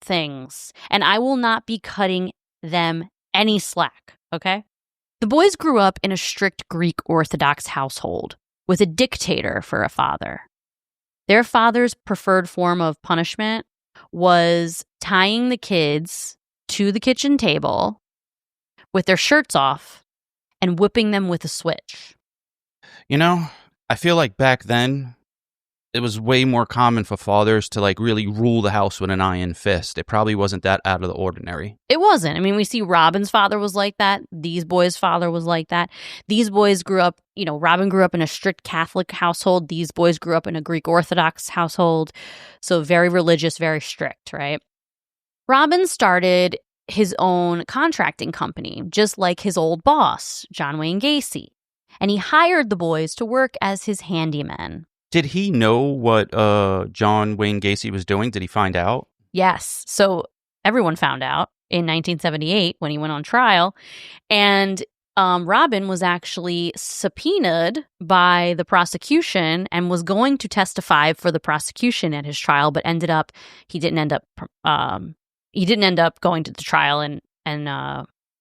things, and I will not be cutting them any slack, okay? The boys grew up in a strict Greek Orthodox household with a dictator for a father. Their father's preferred form of punishment was tying the kids to the kitchen table with their shirts off and whipping them with a switch. You know, I feel like back then, it was way more common for fathers to really rule the house with an iron fist. It probably wasn't that out of the ordinary. It wasn't. I mean, we see Robin's father was like that. These boys' father was like that. These boys grew up, Robin grew up in a strict Catholic household. These boys grew up in a Greek Orthodox household. So very religious, very strict, right? Robin started his own contracting company, just like his old boss, John Wayne Gacy. And he hired the boys to work as his handymen. Did he know what John Wayne Gacy was doing? Did he find out? Yes. So everyone found out in 1978 when he went on trial. And Robin was actually subpoenaed by the prosecution and was going to testify for the prosecution at his trial, but he didn't end up going to the trial and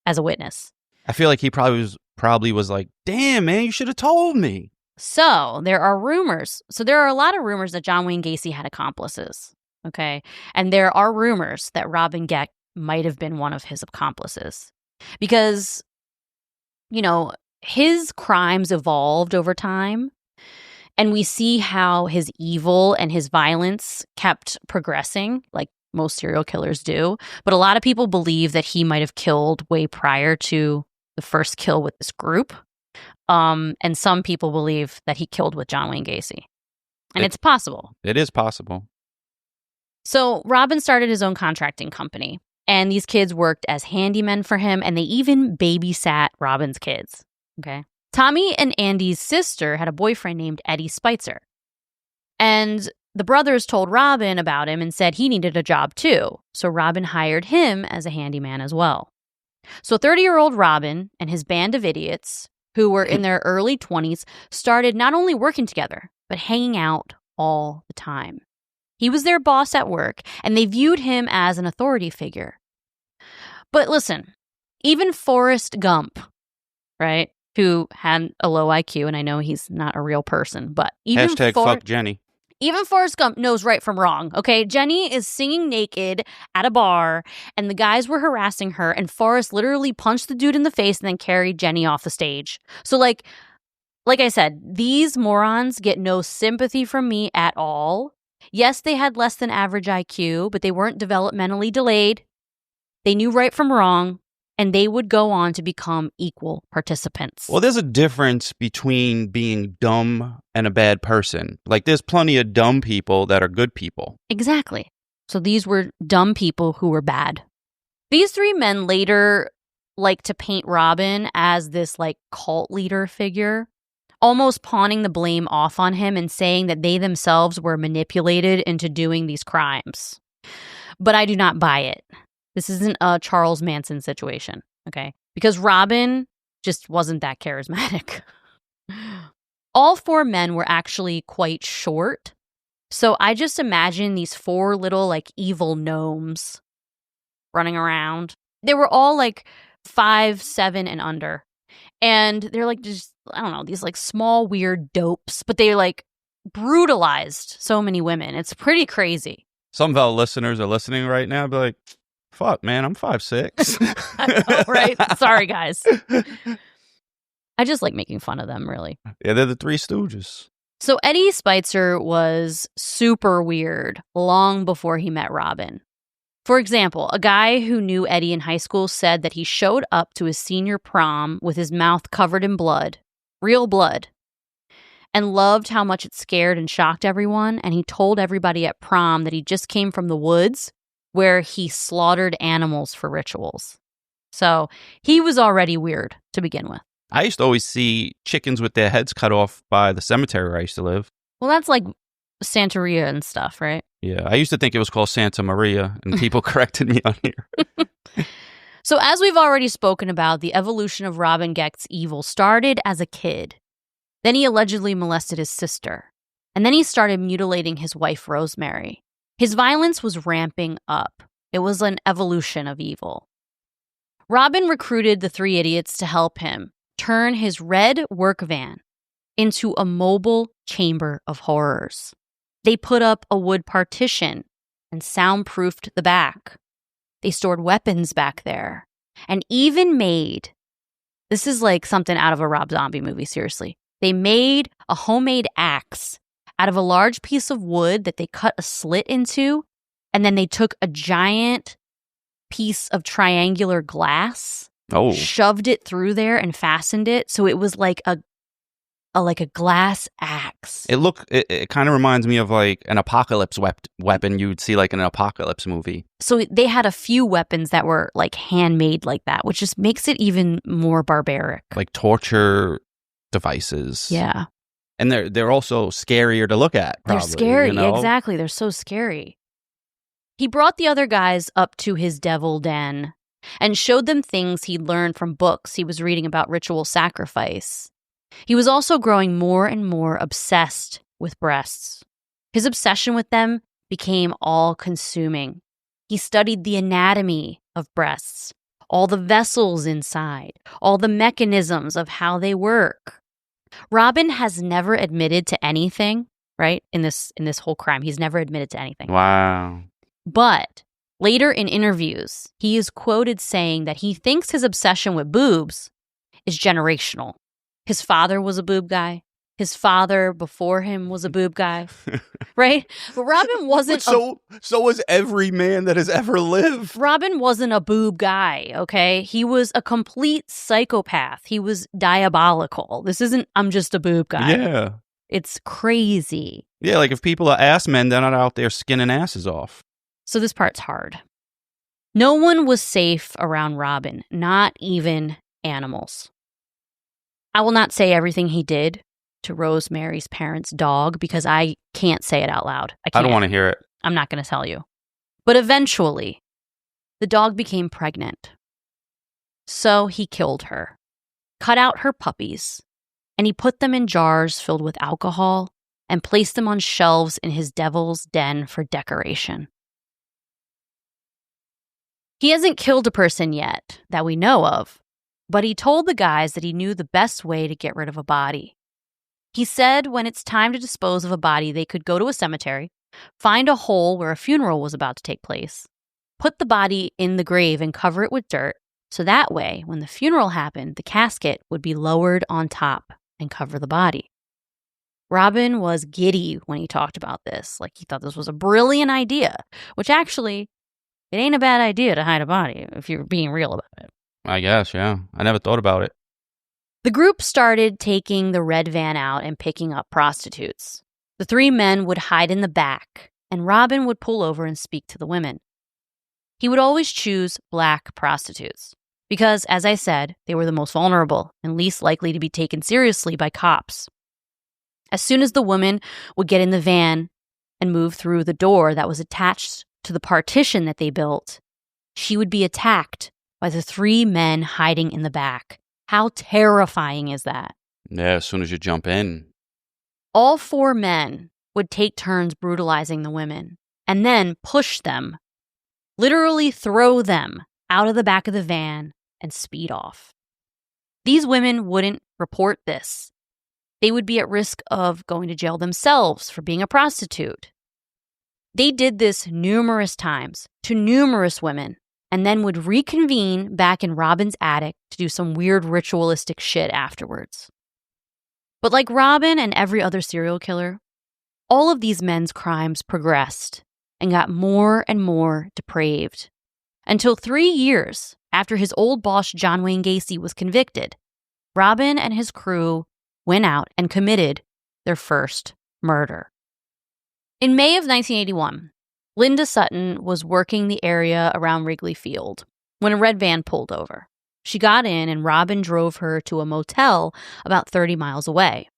as a witness. I feel like he probably was like, damn, man, you should have told me. So there are rumors. So there are a lot of rumors that John Wayne Gacy had accomplices, okay? And there are rumors that Robin Geck might have been one of his accomplices because, his crimes evolved over time, and we see how his evil and his violence kept progressing, like most serial killers do. But a lot of people believe that he might have killed way prior to the first kill with this group. And some people believe that he killed with John Wayne Gacy. And it's possible. It is possible. So Robin started his own contracting company, and these kids worked as handymen for him, and they even babysat Robin's kids. Okay. Tommy and Andy's sister had a boyfriend named Eddie Spitzer. And the brothers told Robin about him and said he needed a job too. So Robin hired him as a handyman as well. So 30-year-old Robin and his band of idiots, who were in their early 20s, started not only working together, but hanging out all the time. He was their boss at work, and they viewed him as an authority figure. But listen, even Forrest Gump, right, who had a low IQ, and I know he's not a real person, but even fuck Jenny. Even Forrest Gump knows right from wrong, okay? Jenny is singing naked at a bar, and the guys were harassing her, and Forrest literally punched the dude in the face and then carried Jenny off the stage. So, like I said, these morons get no sympathy from me at all. Yes, they had less than average IQ, but they weren't developmentally delayed. They knew right from wrong, and they would go on to become equal participants. Well, there's a difference between being dumb and a bad person. Like, there's plenty of dumb people that are good people. Exactly. So these were dumb people who were bad. These three men later like to paint Robin as this like cult leader figure, almost pawning the blame off on him and saying that they themselves were manipulated into doing these crimes. But I do not buy it. This isn't a Charles Manson situation, okay? Because Robin just wasn't that charismatic. All 4 men were actually quite short. So I just imagine these 4 little like evil gnomes running around. They were all like 5, 7 and under. And they're like just, I don't know, these like small weird dopes, but they like brutalized so many women. It's pretty crazy. Some of our listeners are listening right now, be like, fuck, man, I'm 5'6". I know, right? Sorry, guys. I just like making fun of them, really. Yeah, they're the Three Stooges. So Eddie Spitzer was super weird long before he met Robin. For example, a guy who knew Eddie in high school said that he showed up to his senior prom with his mouth covered in blood, real blood, and loved how much it scared and shocked everyone. And he told everybody at prom that he just came from the woods where he slaughtered animals for rituals. So he was already weird to begin with. I used to always see chickens with their heads cut off by the cemetery where I used to live. Well, that's like Santeria and stuff, right? Yeah, I used to think it was called Santa Maria, and people corrected me on here. So as we've already spoken about, the evolution of Robin Gecht's evil started as a kid. Then he allegedly molested his sister. And then he started mutilating his wife, Rosemary. His violence was ramping up. It was an evolution of evil. Robin recruited the 3 idiots to help him turn his red work van into a mobile chamber of horrors. They put up a wood partition and soundproofed the back. They stored weapons back there and even made, this is like something out of a Rob Zombie movie, seriously. They made a homemade axe out of a large piece of wood that they cut a slit into, and then they took a giant piece of triangular glass, shoved it through there and fastened it. So it was like a glass axe. It kind of reminds me of like an apocalypse weapon you would see like in an apocalypse movie. So they had a few weapons that were like handmade like that, which just makes it even more barbaric. Like torture devices. Yeah. And they're also scarier to look at, probably. They're scary, you know? Exactly. They're so scary. He brought the other guys up to his devil den and showed them things he'd learned from books he was reading about ritual sacrifice. He was also growing more and more obsessed with breasts. His obsession with them became all-consuming. He studied the anatomy of breasts, all the vessels inside, all the mechanisms of how they work. Robin has never admitted to anything, right? In this whole crime, he's never admitted to anything. Wow. But later in interviews, he is quoted saying that he thinks his obsession with boobs is generational. His father was a boob guy. His father before him was a boob guy, right? But Robin wasn't. So was every man that has ever lived. Robin wasn't a boob guy, okay? He was a complete psychopath. He was diabolical. This isn't, I'm just a boob guy. Yeah. It's crazy. Yeah, like if people are ass men, they're not out there skinning asses off. So this part's hard. No one was safe around Robin, not even animals. I will not say everything he did to Rosemary's parents' dog because I can't say it out loud. I don't want to hear it. I'm not going to tell you. But eventually, the dog became pregnant. So he killed her, cut out her puppies, and he put them in jars filled with alcohol and placed them on shelves in his devil's den for decoration. He hasn't killed a person yet that we know of, but he told the guys that he knew the best way to get rid of a body. He said when it's time to dispose of a body, they could go to a cemetery, find a hole where a funeral was about to take place, put the body in the grave and cover it with dirt, so that way, when the funeral happened, the casket would be lowered on top and cover the body. Robin was giddy when he talked about this, like he thought this was a brilliant idea, which actually, it ain't a bad idea to hide a body if you're being real about it. I guess, yeah. I never thought about it. The group started taking the red van out and picking up prostitutes. The 3 men would hide in the back, and Robin would pull over and speak to the women. He would always choose black prostitutes. Because, as I said, they were the most vulnerable and least likely to be taken seriously by cops. As soon as the woman would get in the van and move through the door that was attached to the partition that they built, she would be attacked by the 3 men hiding in the back. How terrifying is that? Yeah, as soon as you jump in. All 4 men would take turns brutalizing the women and then push them, literally throw them out of the back of the van and speed off. These women wouldn't report this. They would be at risk of going to jail themselves for being a prostitute. They did this numerous times to numerous women and then would reconvene back in Robin's attic to do some weird ritualistic shit afterwards. But like Robin and every other serial killer, all of these men's crimes progressed and got more and more depraved until 3 years after his old boss John Wayne Gacy was convicted. Robin and his crew went out and committed their first murder. In May of 1981, Linda Sutton was working the area around Wrigley Field when a red van pulled over. She got in and Robin drove her to a motel about 30 miles away.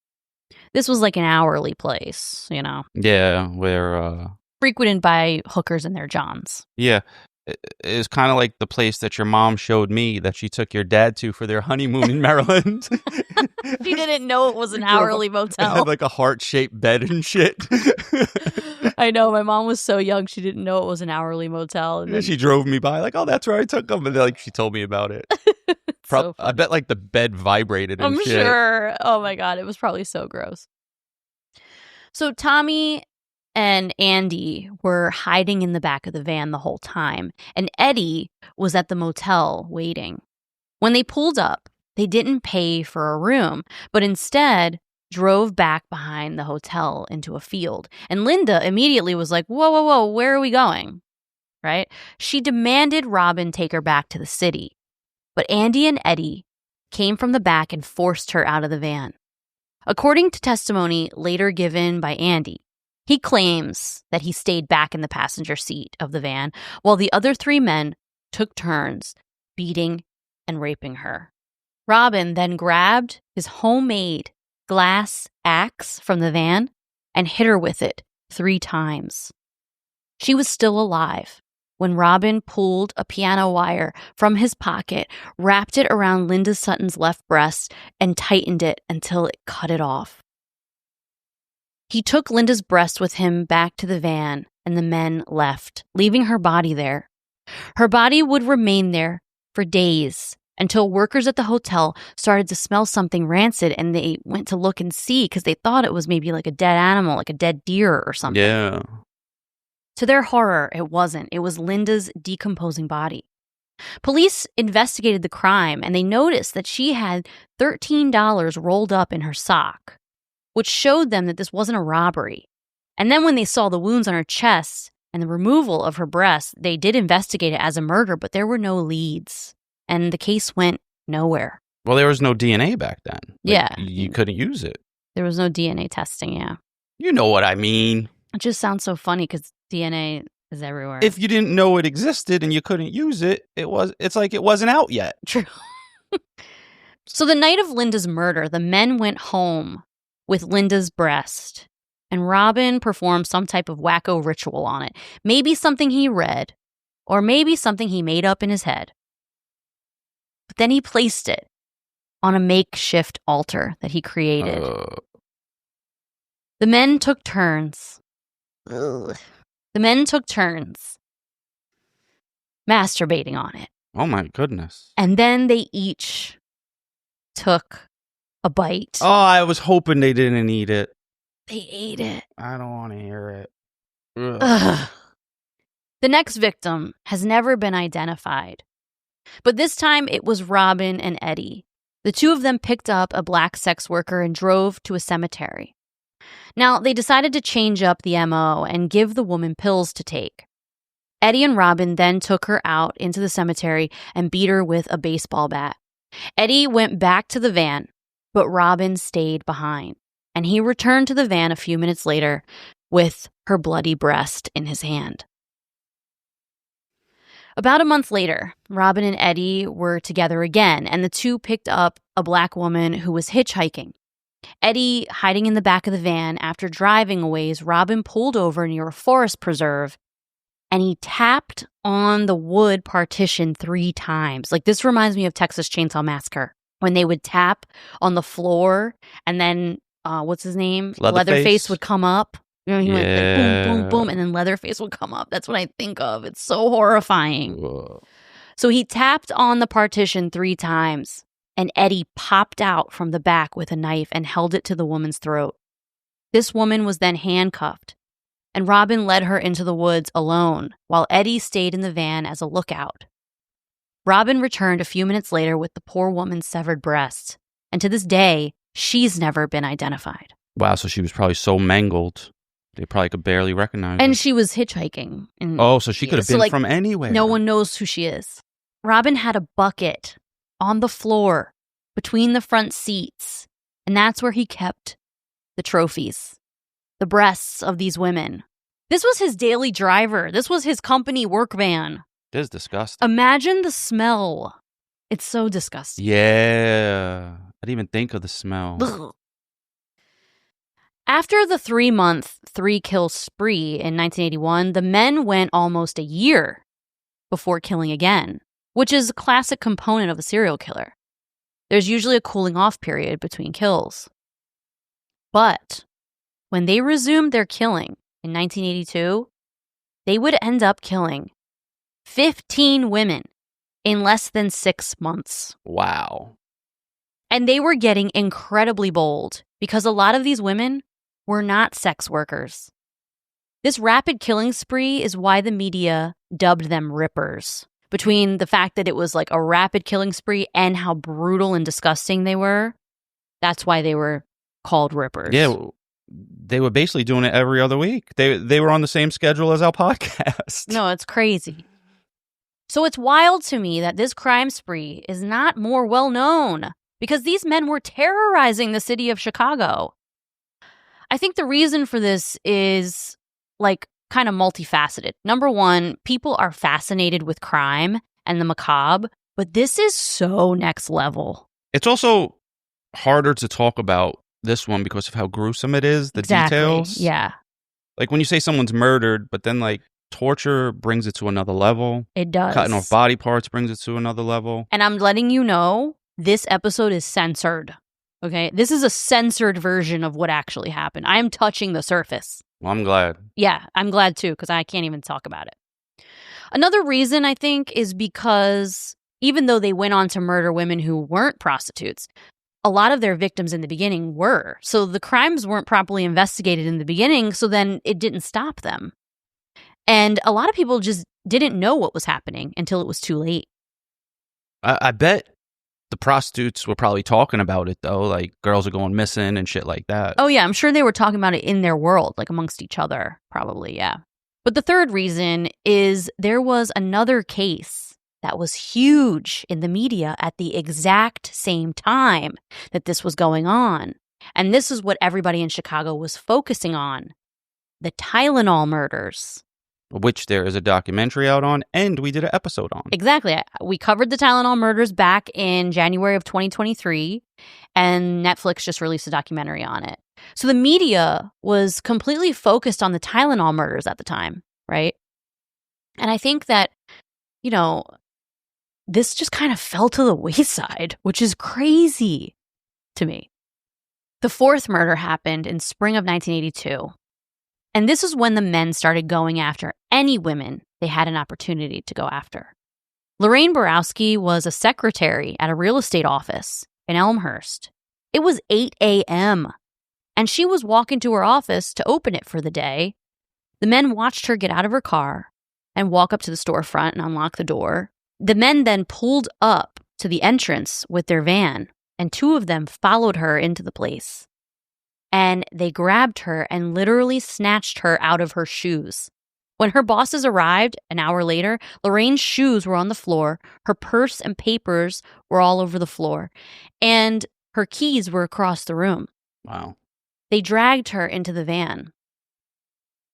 This was like an hourly place, you know. Yeah, where... frequented by hookers and their johns. Yeah. It's kind of like the place that your mom showed me that she took your dad to for their honeymoon in Maryland. She didn't know it was an hourly motel. It had like a heart-shaped bed and shit. I know. My mom was so young, she didn't know it was an hourly motel. And then she drove me by like, oh, that's where I took them. And then, like, she told me about it. So I bet like the bed vibrated and I'm shit. sure. Oh my God. It was probably so gross. So Tommy and Andy were hiding in the back of the van the whole time, and Eddie was at the motel waiting. When they pulled up, they didn't pay for a room, but instead drove back behind the hotel into a field. And Linda immediately was like, whoa, whoa, whoa, where are we going? Right? She demanded Robin take her back to the city, but Andy and Eddie came from the back and forced her out of the van. According to testimony later given by Andy, he claims that he stayed back in the passenger seat of the van while the other 3 men took turns beating and raping her. Robin then grabbed his homemade glass axe from the van and hit her with it 3 times. She was still alive when Robin pulled a piano wire from his pocket, wrapped it around Linda Sutton's left breast, and tightened it until it cut it off. He took Linda's breast with him back to the van, and the men left, leaving her body there. Her body would remain there for days until workers at the hotel started to smell something rancid, and they went to look and see because they thought it was maybe like a dead animal, like a dead deer or something. Yeah. To their horror, it wasn't. It was Linda's decomposing body. Police investigated the crime, and they noticed that she had $13 rolled up in her sock, which showed them that this wasn't a robbery. And then when they saw the wounds on her chest and the removal of her breasts, they did investigate it as a murder, but there were no leads, and the case went nowhere. Well, there was no DNA back then. Yeah. You couldn't use it. There was no DNA testing, yeah. You know what I mean. It just sounds so funny because DNA is everywhere. If you didn't know it existed and you couldn't use it, it's like it wasn't out yet. True. So the night of Linda's murder, the men went home with Linda's breast, and Robin performed some type of wacko ritual on it. Maybe something he read, or maybe something he made up in his head. But then he placed it on a makeshift altar that he created. The men took turns. The men took turns masturbating on it. Oh my goodness. And then they each took a bite. Oh, I was hoping they didn't eat it. They ate it. I don't want to hear it. Ugh. The next victim has never been identified, but this time it was Robin and Eddie. The 2 of them picked up a black sex worker and drove to a cemetery. Now, they decided to change up the MO and give the woman pills to take. Eddie and Robin then took her out into the cemetery and beat her with a baseball bat. Eddie went back to the van, but Robin stayed behind, and he returned to the van a few minutes later with her bloody breast in his hand. About a month later, Robin and Eddie were together again, and the two picked up a black woman who was hitchhiking. Eddie hiding in the back of the van. After driving a ways, Robin pulled over near a forest preserve, and he tapped on the wood partition 3 times. Like, this reminds me of Texas Chainsaw Massacre, when they would tap on the floor, and then, what's his name? Leatherface would come up. You know, he went like boom, boom, boom, and then Leatherface would come up. That's what I think of. It's so horrifying. Whoa. So he tapped on the partition 3 times, and Eddie popped out from the back with a knife and held it to the woman's throat. This woman was then handcuffed, and Robin led her into the woods alone, while Eddie stayed in the van as a lookout. Robin returned a few minutes later with the poor woman's severed breast, and to this day, she's never been identified. Wow, so she was probably so mangled, they probably could barely recognize her. And she was hitchhiking. So she could have been from anywhere. No one knows who she is. Robin had a bucket on the floor between the front seats, and that's where he kept the trophies, the breasts of these women. This was his daily driver. This was his company work van. This is disgusting. Imagine the smell. It's so disgusting. Yeah. I didn't even think of the smell. Ugh. After the 3-month 3-kill spree in 1981, the men went almost a year before killing again, which is a classic component of a serial killer. There's usually a cooling off period between kills. But when they resumed their killing in 1982, they would end up killing 15 women in less than 6 months. Wow. And they were getting incredibly bold because a lot of these women were not sex workers. This rapid killing spree is why the media dubbed them rippers. Between the fact that it was like a rapid killing spree and how brutal and disgusting they were, that's why they were called rippers. Yeah, they were basically doing it every other week. They were on the same schedule as our podcast. No, it's crazy. So it's wild to me that this crime spree is not more well known because these men were terrorizing the city of Chicago. I think the reason for this is like kind of multifaceted. Number one, people are fascinated with crime and the macabre, but this is so next level. It's also harder to talk about this one because of how gruesome it is, the details. Yeah. Like when you say someone's murdered, but then like torture brings it to another level. It does. Cutting off body parts brings it to another level. And I'm letting you know, this episode is censored. Okay? This is a censored version of what actually happened. I am touching the surface. Well, I'm glad. Yeah, I'm glad too, because I can't even talk about it. Another reason, I think, is because even though they went on to murder women who weren't prostitutes, a lot of their victims in the beginning were. So the crimes weren't properly investigated in the beginning, so then it didn't stop them. And a lot of people just didn't know what was happening until it was too late. I bet the prostitutes were probably talking about it, though. Like, girls are going missing and shit like that. Oh, yeah. I'm sure they were talking about it in their world, like amongst each other, probably, yeah. But the third reason is there was another case that was huge in the media at the exact same time that this was going on. And this is what everybody in Chicago was focusing on. The Tylenol murders. Which there is a documentary out on, and we did an episode on. Exactly. We covered the Tylenol murders back in January of 2023, and Netflix just released a documentary on it. So the media was completely focused on the Tylenol murders at the time, right? And I think that, you know, this just kind of fell to the wayside, which is crazy to me. The fourth murder happened in spring of 1982. And this is when the men started going after any women they had an opportunity to go after. Lorraine Borowski was a secretary at a real estate office in Elmhurst. It was 8 a.m., and she was walking to her office to open it for the day. The men watched her get out of her car and walk up to the storefront and unlock the door. The men then pulled up to the entrance with their van, and 2 of them followed her into the place. And they grabbed her and literally snatched her out of her shoes. When her bosses arrived an hour later, Lorraine's shoes were on the floor, her purse and papers were all over the floor, and her keys were across the room. Wow. They dragged her into the van.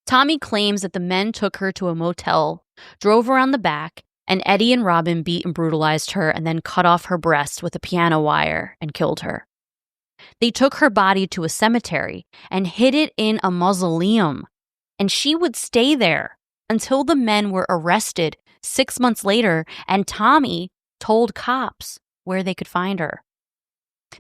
Tommy claims that the men took her to a motel, drove around the back, And Eddie and Robin beat and brutalized her and then cut off her breast with a piano wire and killed her. They took her body to a cemetery and hid it in a mausoleum, and she would stay there until the men were arrested 6 months later, and Tommy told cops where they could find her.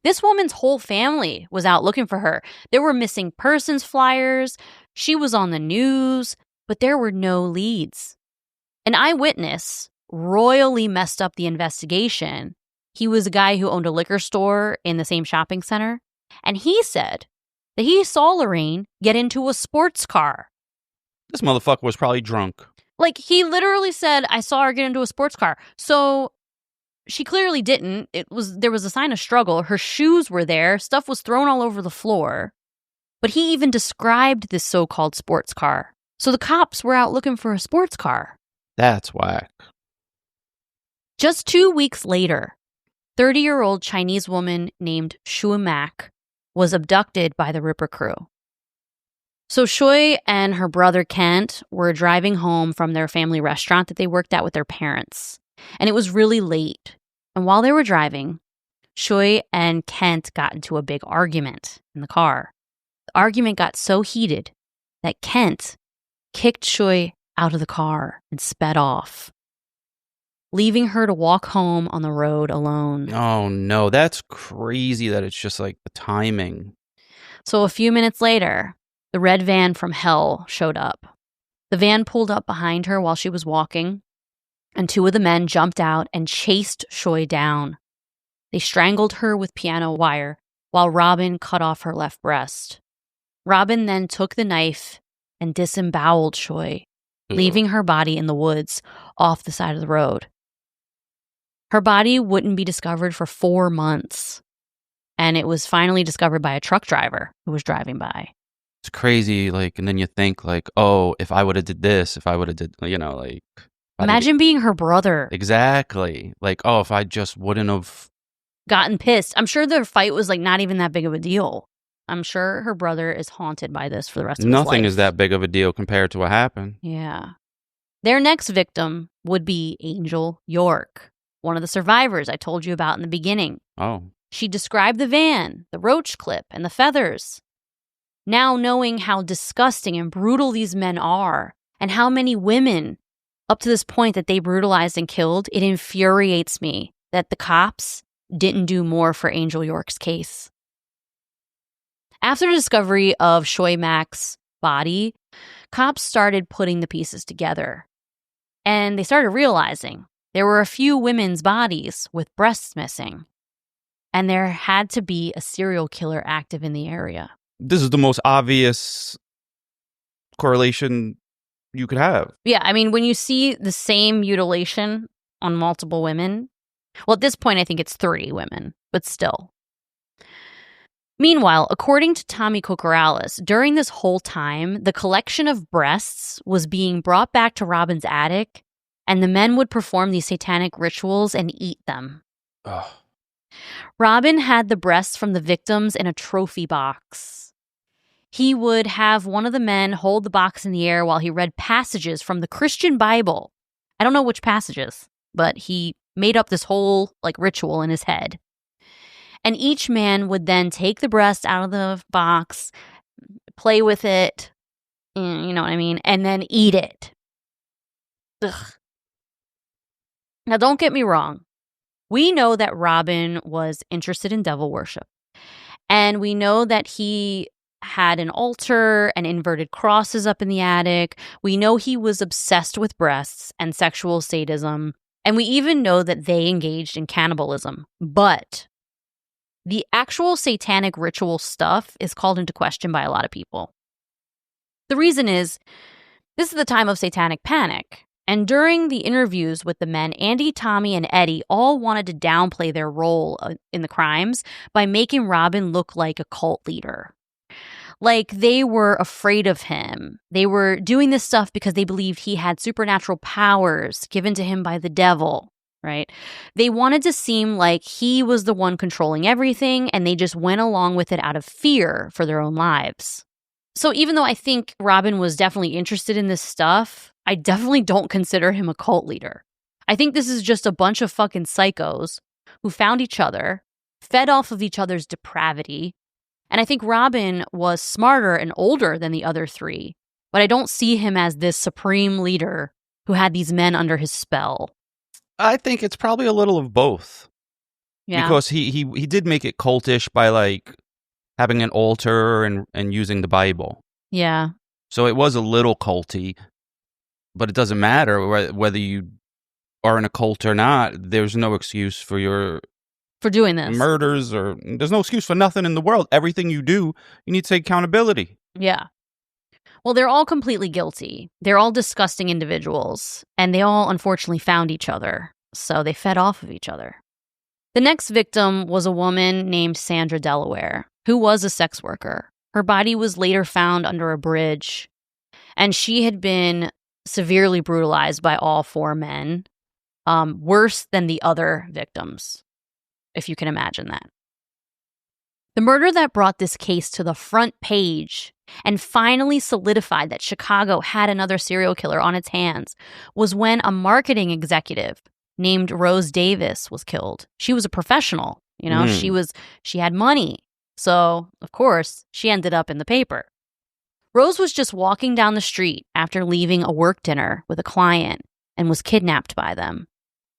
This woman's whole family was out looking for her. There were missing persons flyers. She was on the news, but there were no leads. An eyewitness royally messed up the investigation. He was a guy who owned a liquor store in the same shopping center, and he said that he saw Lorraine get into a sports car. This motherfucker was probably drunk. Like, he literally said, I saw her get into a sports car. So she clearly didn't. There was a sign of struggle. Her shoes were there. Stuff was thrown all over the floor. But he even described this so-called sports car. So the cops were out looking for a sports car. That's whack. Just 2 weeks later, 30-year-old Chinese woman named Shui Mak was abducted by the Ripper crew. So Shui and her brother Kent were driving home from their family restaurant that they worked at with their parents. And it was really late. And while they were driving, Shui and Kent got into a big argument in the car. The argument got so heated that Kent kicked Shui out of the car and sped off, leaving her to walk home on the road alone. Oh, no. That's crazy that it's just like the timing. So a few minutes later, the red van from hell showed up. The van pulled up behind her while she was walking, and 2 of the men jumped out and chased Shui down. They strangled her with piano wire while Robin cut off her left breast. Robin then took the knife and disemboweled Shui, leaving her body in the woods off the side of the road. Her body wouldn't be discovered for 4 months, and it was finally discovered by a truck driver who was driving by. It's crazy, like, and then you think, like, oh, if I would have did this, if I would have did, you know, like... Imagine being her brother. Exactly. Like, oh, if I just wouldn't have... gotten pissed. I'm sure their fight was, like, not even that big of a deal. I'm sure her brother is haunted by this for the rest of his life. Nothing is that big of a deal compared to what happened. Yeah. Their next victim would be Angel York, one of the survivors I told you about in the beginning. Oh. She described the van, the roach clip, and the feathers. Now knowing how disgusting and brutal these men are, and how many women up to this point that they brutalized and killed, it infuriates me that the cops didn't do more for Angel York's case. After the discovery of Shui Mak's body, cops started putting the pieces together. And they started realizing there were a few women's bodies with breasts missing. And there had to be a serial killer active in the area. This is the most obvious correlation you could have. Yeah, I mean, when you see the same mutilation on multiple women, well, at this point, I think it's 3 women, but still. Meanwhile, according to Tommy Kokorales, during this whole time, the collection of breasts was being brought back to Robin's attic, and the men would perform these satanic rituals and eat them. Ugh. Robin had the breasts from the victims in a trophy box. He would have one of the men hold the box in the air while he read passages from the Christian Bible. I don't know which passages, but he made up this whole ritual in his head. And each man would then take the breast out of the box, play with it, you know what I mean, and then eat it. Ugh. Now, don't get me wrong. We know that Robin was interested in devil worship. And we know that he had an altar and inverted crosses up in the attic. We know he was obsessed with breasts and sexual sadism. And we even know that they engaged in cannibalism. But the actual satanic ritual stuff is called into question by a lot of people. The reason is, this is the time of satanic panic. And during the interviews with the men, Andy, Tommy, and Eddie all wanted to downplay their role in the crimes by making Robin look like a cult leader. Like they were afraid of him. They were doing this stuff because they believed he had supernatural powers given to him by the devil, right? They wanted to seem like he was the one controlling everything, and they just went along with it out of fear for their own lives. So even though I think Robin was definitely interested in this stuff, I definitely don't consider him a cult leader. I think this is just a bunch of fucking psychos who found each other, fed off of each other's depravity. And I think Robin was smarter and older than the other three, but I don't see him as this supreme leader who had these men under his spell. I think it's probably a little of both. Yeah. Because he did make it cultish by like having an altar and using the Bible. Yeah. So it was a little culty, but it doesn't matter whether you are in a cult or not. There's no excuse for doing this. Murders, or there's no excuse for nothing in the world. Everything you do, you need to take accountability. Yeah. Well, they're all completely guilty. They're all disgusting individuals, and they all unfortunately found each other, so they fed off of each other. The next victim was a woman named Sandra Delaware, who was a sex worker. Her body was later found under a bridge, and she had been severely brutalized by all four men, worse than the other victims, if you can imagine that. The murder that brought this case to the front page and finally solidified that Chicago had another serial killer on its hands was when a marketing executive named Rose Davis was killed. She was a professional, she had money. So, of course, she ended up in the paper. Rose was just walking down the street after leaving a work dinner with a client and was kidnapped by them.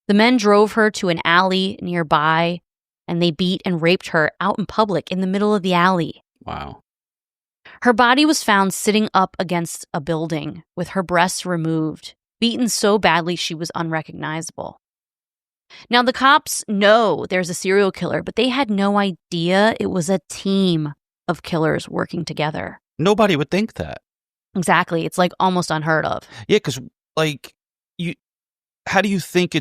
The men drove her to an alley nearby, and they beat and raped her out in public in the middle of the alley. Wow. Her body was found sitting up against a building with her breasts removed, beaten so badly she was unrecognizable. Now, the cops know there's a serial killer, but they had no idea it was a team of killers working together. Nobody would think that. Exactly. It's like almost unheard of. Yeah, because how do you think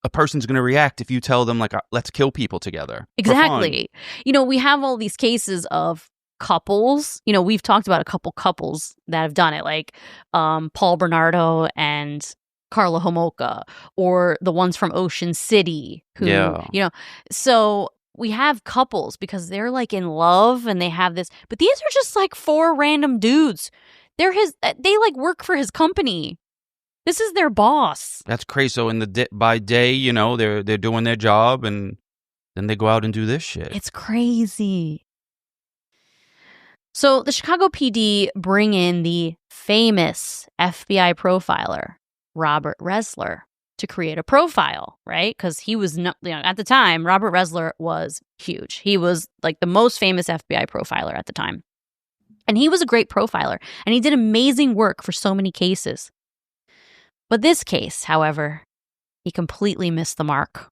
a person's going to react if you tell them, like, let's kill people together? Exactly. We have all these cases of couples. We've talked about a couple couples that have done it, like Paul Bernardo and Carla Homolka, or the ones from Ocean City who, so we have couples because they're like in love and they have this, but these are just like four random dudes. They like work for his company. This is their boss. That's crazy. So by day, they're doing their job, and then they go out and do this shit. It's crazy. So the Chicago PD bring in the famous FBI profiler, Robert Resler, to create a profile, right? Because he was not, at the time, Robert Resler was huge. He was like the most famous FBI profiler at the time. And he was a great profiler, and he did amazing work for so many cases. But this case, however, he completely missed the mark.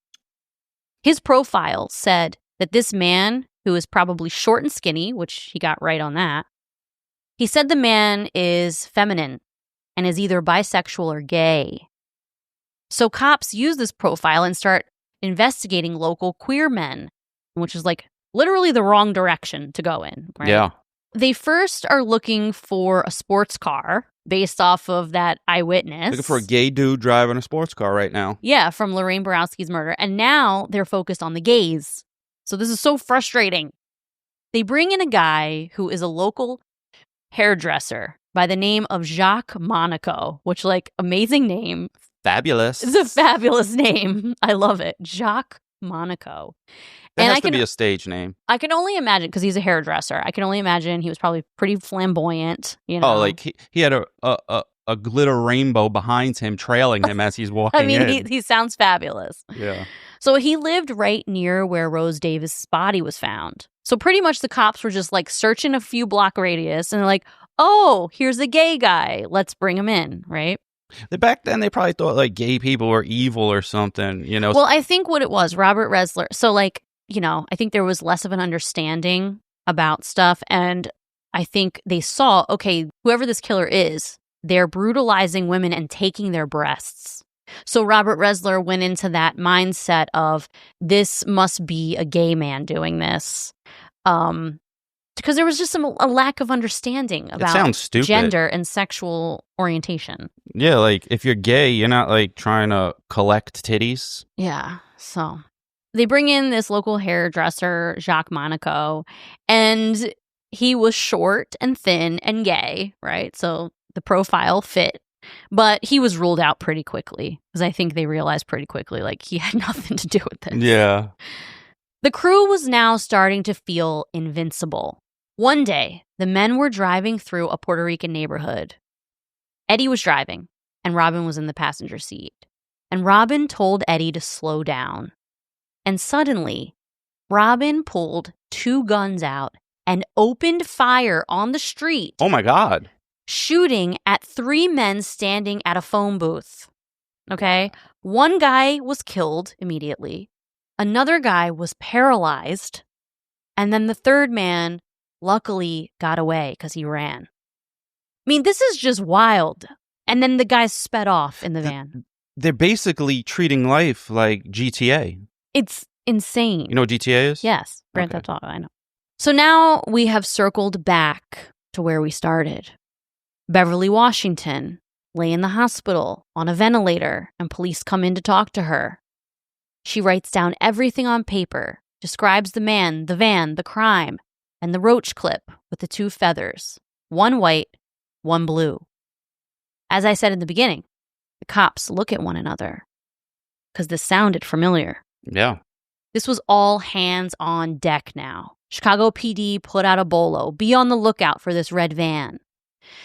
His profile said that this man, who is probably short and skinny, which he got right on that, he said the man is feminine and is either bisexual or gay. So cops use this profile and start investigating local queer men, which is like literally the wrong direction to go in, right? Yeah. They first are looking for a sports car based off of that eyewitness. Looking for a gay dude driving a sports car right now. Yeah, from Lorraine Borowski's murder. And now they're focused on the gays. So this is so frustrating. They bring in a guy who is a local hairdresser by the name of Jacques Monaco, which, like, amazing name. Fabulous. It's a fabulous name. I love it. Jacques Monaco. That has to be a stage name. I can only imagine, because he's a hairdresser, I can only imagine he was probably pretty flamboyant, Oh, like he had a glitter rainbow behind him, trailing him as he's walking in. He sounds fabulous. Yeah. So he lived right near where Rose Davis' body was found. So pretty much the cops were just like searching a few block radius and they're like, oh, here's a gay guy. Let's bring him in, right? Back then, they probably thought like gay people were evil or something, Well, I think what it was, Robert Resler. So like, I think there was less of an understanding about stuff. And I think they saw, okay, whoever this killer is, they're brutalizing women and taking their breasts. So Robert Resler went into that mindset of this must be a gay man doing this. Because there was just a lack of understanding about gender and sexual orientation. Yeah, like if you're gay, you're not like trying to collect titties. Yeah, so they bring in this local hairdresser, Jacques Monaco, and he was short and thin and gay, right? So the profile fit. But he was ruled out pretty quickly because I think they realized pretty quickly, like, he had nothing to do with this. Yeah. The crew was now starting to feel invincible. One day, the men were driving through a Puerto Rican neighborhood. Eddie was driving, and Robin was in the passenger seat. And Robin told Eddie to slow down. And suddenly, Robin pulled 2 guns out and opened fire on the street. Oh, my God. Shooting at 3 men standing at a phone booth. Okay? One guy was killed immediately. Another guy was paralyzed. And then the third man luckily got away because he ran. I mean, this is just wild. And then the guys sped off in the van. They're basically treating life like GTA. It's insane. You know what GTA is? Yes. Grand Theft Auto, I know. So now we have circled back to where we started. Beverly Washington lay in the hospital on a ventilator, and police come in to talk to her. She writes down everything on paper, describes the man, the van, the crime, and the roach clip with the 2 feathers, one white, one blue. As I said in the beginning, the cops look at one another because this sounded familiar. Yeah. This was all hands on deck now. Chicago PD put out a bolo. Be on the lookout for this red van.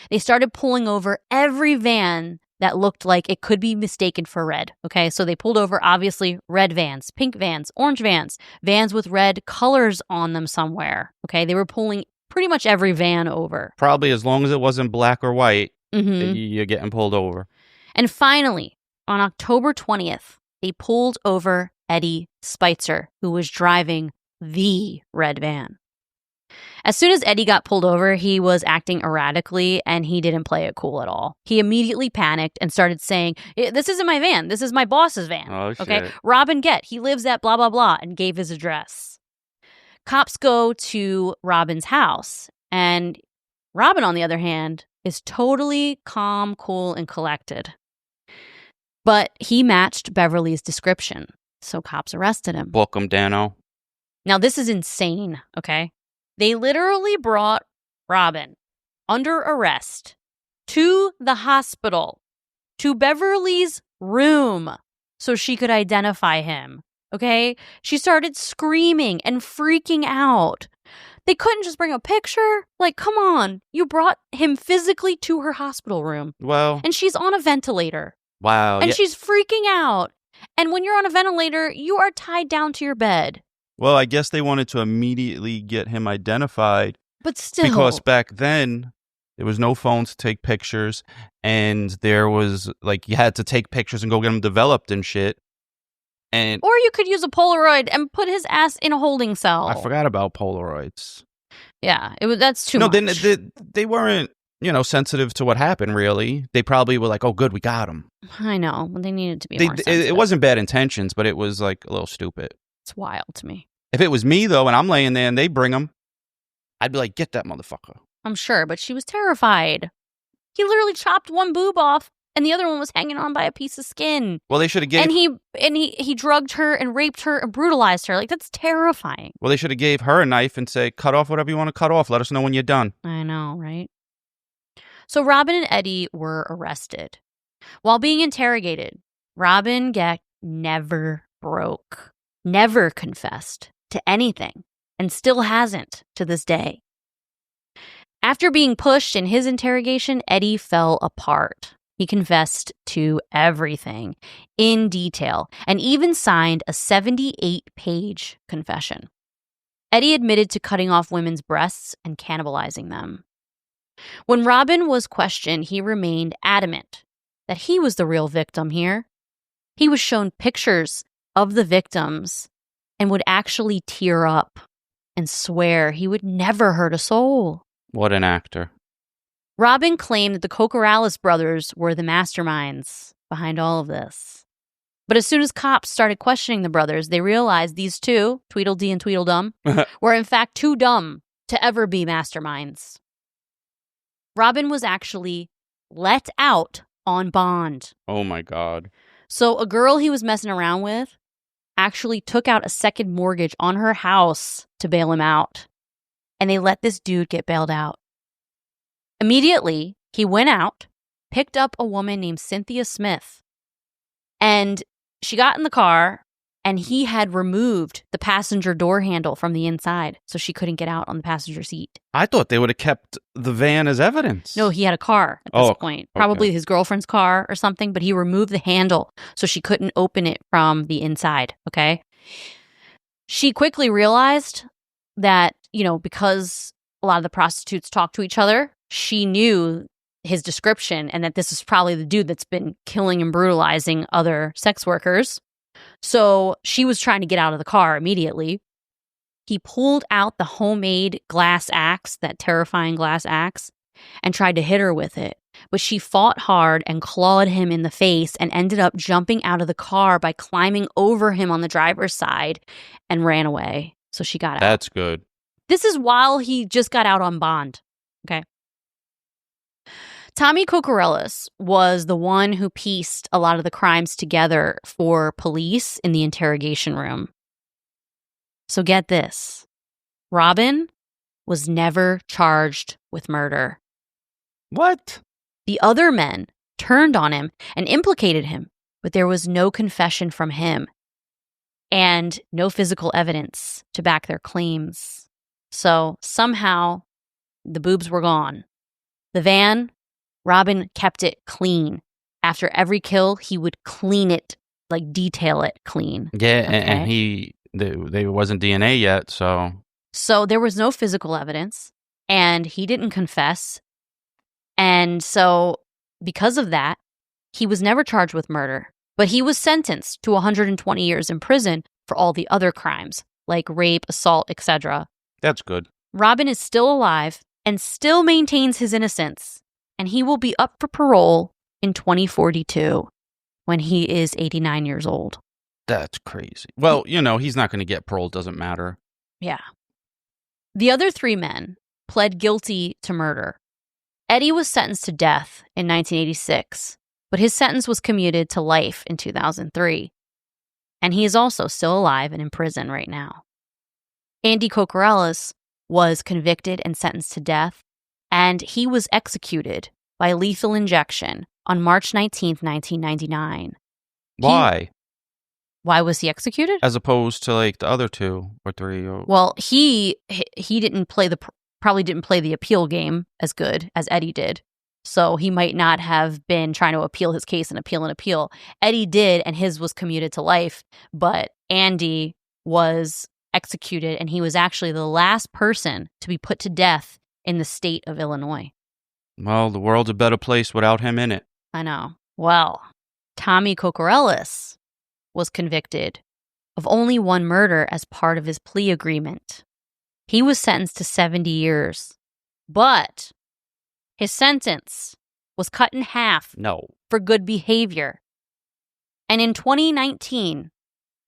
They started pulling over every van that looked like it could be mistaken for red. Okay, so they pulled over, obviously, red vans, pink vans, orange vans, vans with red colors on them somewhere. Okay, they were pulling pretty much every van over. Probably as long as it wasn't black or white, you're getting pulled over. And finally, on October 20th, they pulled over Eddie Spitzer, who was driving the red van. As soon as Eddie got pulled over, he was acting erratically, and he didn't play it cool at all. He immediately panicked and started saying, "This isn't my van. This is my boss's van." Oh, shit. Okay, Robin Gett, he lives at blah, blah, blah, and gave his address. Cops go to Robin's house, and Robin, on the other hand, is totally calm, cool, and collected. But he matched Beverly's description, so cops arrested him. Book him, Dano. Now, this is insane, okay? They literally brought Robin under arrest to the hospital, to Beverly's room, so she could identify him, okay? She started screaming and freaking out. They couldn't just bring a picture. Like, come on. You brought him physically to her hospital room. Well. And she's on a ventilator. Wow. And she's freaking out. And when you're on a ventilator, you are tied down to your bed. Well, I guess they wanted to immediately get him identified. But still. Because back then, there was no phones to take pictures. And there was, like, you had to take pictures and go get them developed and shit. Or you could use a Polaroid and put his ass in a holding cell. I forgot about Polaroids. Yeah, that's too much. No, they weren't, sensitive to what happened, really. They probably were like, oh, good, we got him. I know. They needed to be more sensitive. It wasn't bad intentions, but it was, like, a little stupid. It's wild to me. If it was me, though, and I'm laying there and they bring him, I'd be like, get that motherfucker. I'm sure, but she was terrified. He literally chopped one boob off, and the other one was hanging on by a piece of skin. Well, they should have gave... And he drugged her and raped her and brutalized her. Like, that's terrifying. Well, they should have gave her a knife and say, cut off whatever you want to cut off. Let us know when you're done. I know, right? So Robin and Eddie were arrested. While being interrogated, Robin Gett never broke, never confessed to anything, and still hasn't to this day. After being pushed in his interrogation, Eddie fell apart. He confessed to everything in detail and even signed a 78-page confession. Eddie admitted to cutting off women's breasts and cannibalizing them. When Robin was questioned, he remained adamant that he was the real victim here. He was shown pictures of the victims and would actually tear up and swear he would never hurt a soul. What an actor. Robin claimed that the Cocorales brothers were the masterminds behind all of this. But as soon as cops started questioning the brothers, they realized these two, Tweedledee and Tweedledum, were in fact too dumb to ever be masterminds. Robin was actually let out on bond. Oh my God. So a girl he was messing around with actually took out a second mortgage on her house to bail him out. And they let this dude get bailed out. Immediately, he went out, picked up a woman named Cynthia Smith. And she got in the car, and he had removed the passenger door handle from the inside so she couldn't get out on the passenger seat. I thought they would have kept the van as evidence. No, he had a car at this point. Probably his girlfriend's car or something, but he removed the handle so she couldn't open it from the inside, okay? She quickly realized that, because a lot of the prostitutes talk to each other, she knew his description and that this is probably the dude that's been killing and brutalizing other sex workers. So she was trying to get out of the car immediately. He pulled out the homemade glass axe, that terrifying glass axe, and tried to hit her with it. But she fought hard and clawed him in the face and ended up jumping out of the car by climbing over him on the driver's side and ran away. So she got out. That's good. This is while he just got out on bond. Okay. Tommy Kokorellis was the one who pieced a lot of the crimes together for police in the interrogation room. So get this. Robin was never charged with murder. What? The other men turned on him and implicated him, but there was no confession from him and no physical evidence to back their claims. So somehow the boobs were gone. The van, Robin kept it clean. After every kill, he would clean it, like detail it clean. Yeah, okay? and there wasn't DNA yet, so... So there was no physical evidence, and he didn't confess. And so because of that, he was never charged with murder. But he was sentenced to 120 years in prison for all the other crimes, like rape, assault, etc. That's good. Robin is still alive and still maintains his innocence. And he will be up for parole in 2042 when he is 89 years old. That's crazy. Well, he's not going to get parole. Doesn't matter. Yeah. The other three men pled guilty to murder. Eddie was sentenced to death in 1986, but his sentence was commuted to life in 2003. And he is also still alive and in prison right now. Andy Kokorellis was convicted and sentenced to death, and he was executed by lethal injection on March 19th, 1999. Why? Why was he executed? As opposed to like the other two or three. Well, he didn't probably didn't play the appeal game as good as Eddie did. So he might not have been trying to appeal his case and appeal. Eddie did, and his was commuted to life. But Andy was executed, and he was actually the last person to be put to death in the state of Illinois. Well, the world's a better place without him in it. I know. Well, Tommy Kokorellis was convicted of only one murder as part of his plea agreement. He was sentenced to 70 years, but his sentence was cut in half for good behavior. And in 2019,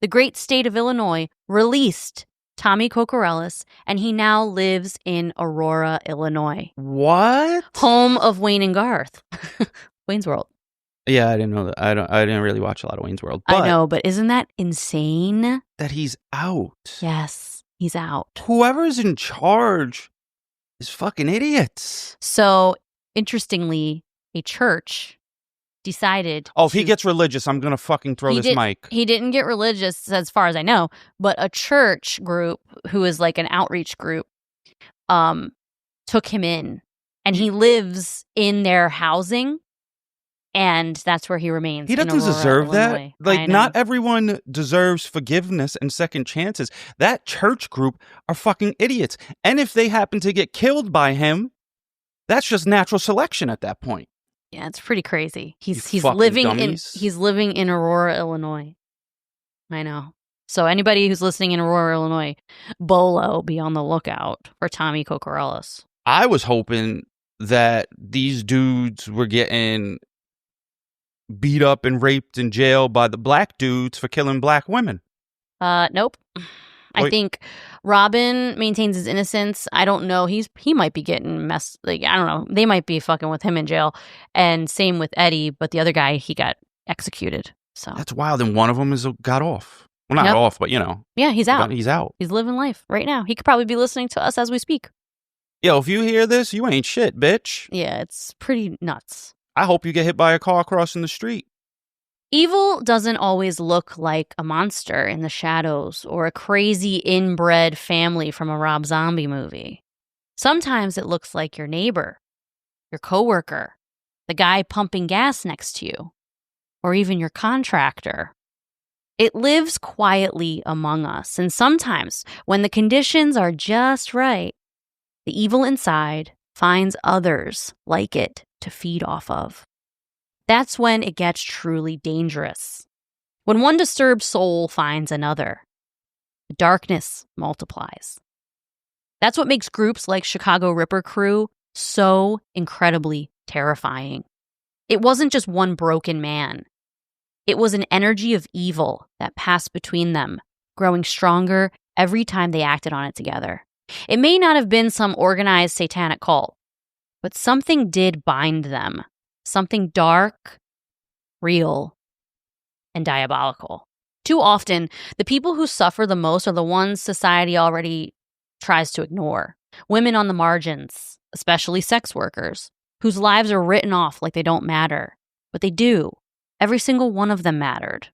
the great state of Illinois released Tommy Kokorellis, and he now lives in Aurora, Illinois. What? Home of Wayne and Garth. Wayne's World. Yeah, I didn't know that. I didn't really watch a lot of Wayne's World. But I know, but isn't that insane? That he's out. Yes, he's out. Whoever's in charge is fucking idiots. So, interestingly, a church decided... Oh, if he gets religious, I'm going to fucking throw this mic. He didn't get religious, as far as I know, but a church group, who is like an outreach group, took him in. And he lives in their housing, and that's where he remains. He doesn't deserve that. Like, not everyone deserves forgiveness and second chances. That church group are fucking idiots. And if they happen to get killed by him, that's just natural selection at that point. Yeah, it's pretty crazy. He's living in Aurora, Illinois. I know. So anybody who's listening in Aurora, Illinois, Bolo, be on the lookout for Tommy Kokorellis. I was hoping that these dudes were getting beat up and raped in jail by the black dudes for killing black women. Nope. I think Robin maintains his innocence. I don't know. He might be getting messed. Like, I don't know. They might be fucking with him in jail. And same with Eddie, but the other guy, he got executed. So that's wild. And one of them got off. Well, not off, but Yeah, he's out. He's out. He's living life right now. He could probably be listening to us as we speak. Yo, if you hear this, you ain't shit, bitch. Yeah, it's pretty nuts. I hope you get hit by a car crossing the street. Evil doesn't always look like a monster in the shadows or a crazy inbred family from a Rob Zombie movie. Sometimes it looks like your neighbor, your coworker, the guy pumping gas next to you, or even your contractor. It lives quietly among us, and sometimes, when the conditions are just right, the evil inside finds others like it to feed off of. That's when it gets truly dangerous. When one disturbed soul finds another, the darkness multiplies. That's what makes groups like Chicago Ripper Crew so incredibly terrifying. It wasn't just one broken man. It was an energy of evil that passed between them, growing stronger every time they acted on it together. It may not have been some organized satanic cult, but something did bind them. Something dark, real, and diabolical. Too often, the people who suffer the most are the ones society already tries to ignore. Women on the margins, especially sex workers, whose lives are written off like they don't matter. But they do. Every single one of them mattered.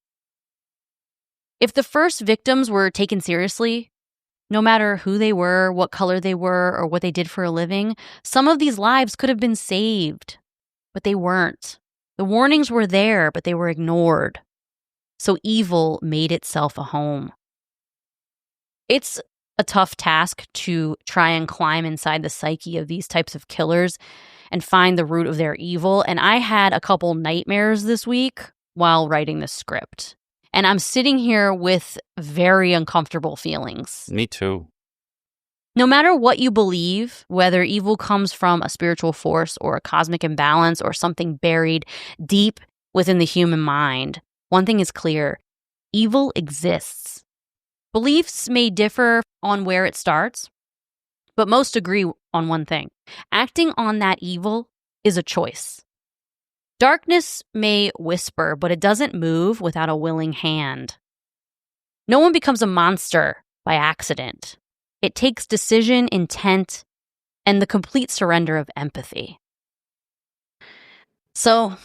If the first victims were taken seriously, no matter who they were, what color they were, or what they did for a living, some of these lives could have been saved. But they weren't. The warnings were there, but they were ignored. So evil made itself a home. It's a tough task to try and climb inside the psyche of these types of killers and find the root of their evil. And I had a couple nightmares this week while writing the script. And I'm sitting here with very uncomfortable feelings. Me too. No matter what you believe, whether evil comes from a spiritual force or a cosmic imbalance or something buried deep within the human mind, one thing is clear: evil exists. Beliefs may differ on where it starts, but most agree on one thing: acting on that evil is a choice. Darkness may whisper, but it doesn't move without a willing hand. No one becomes a monster by accident. It takes decision, intent, and the complete surrender of empathy. So,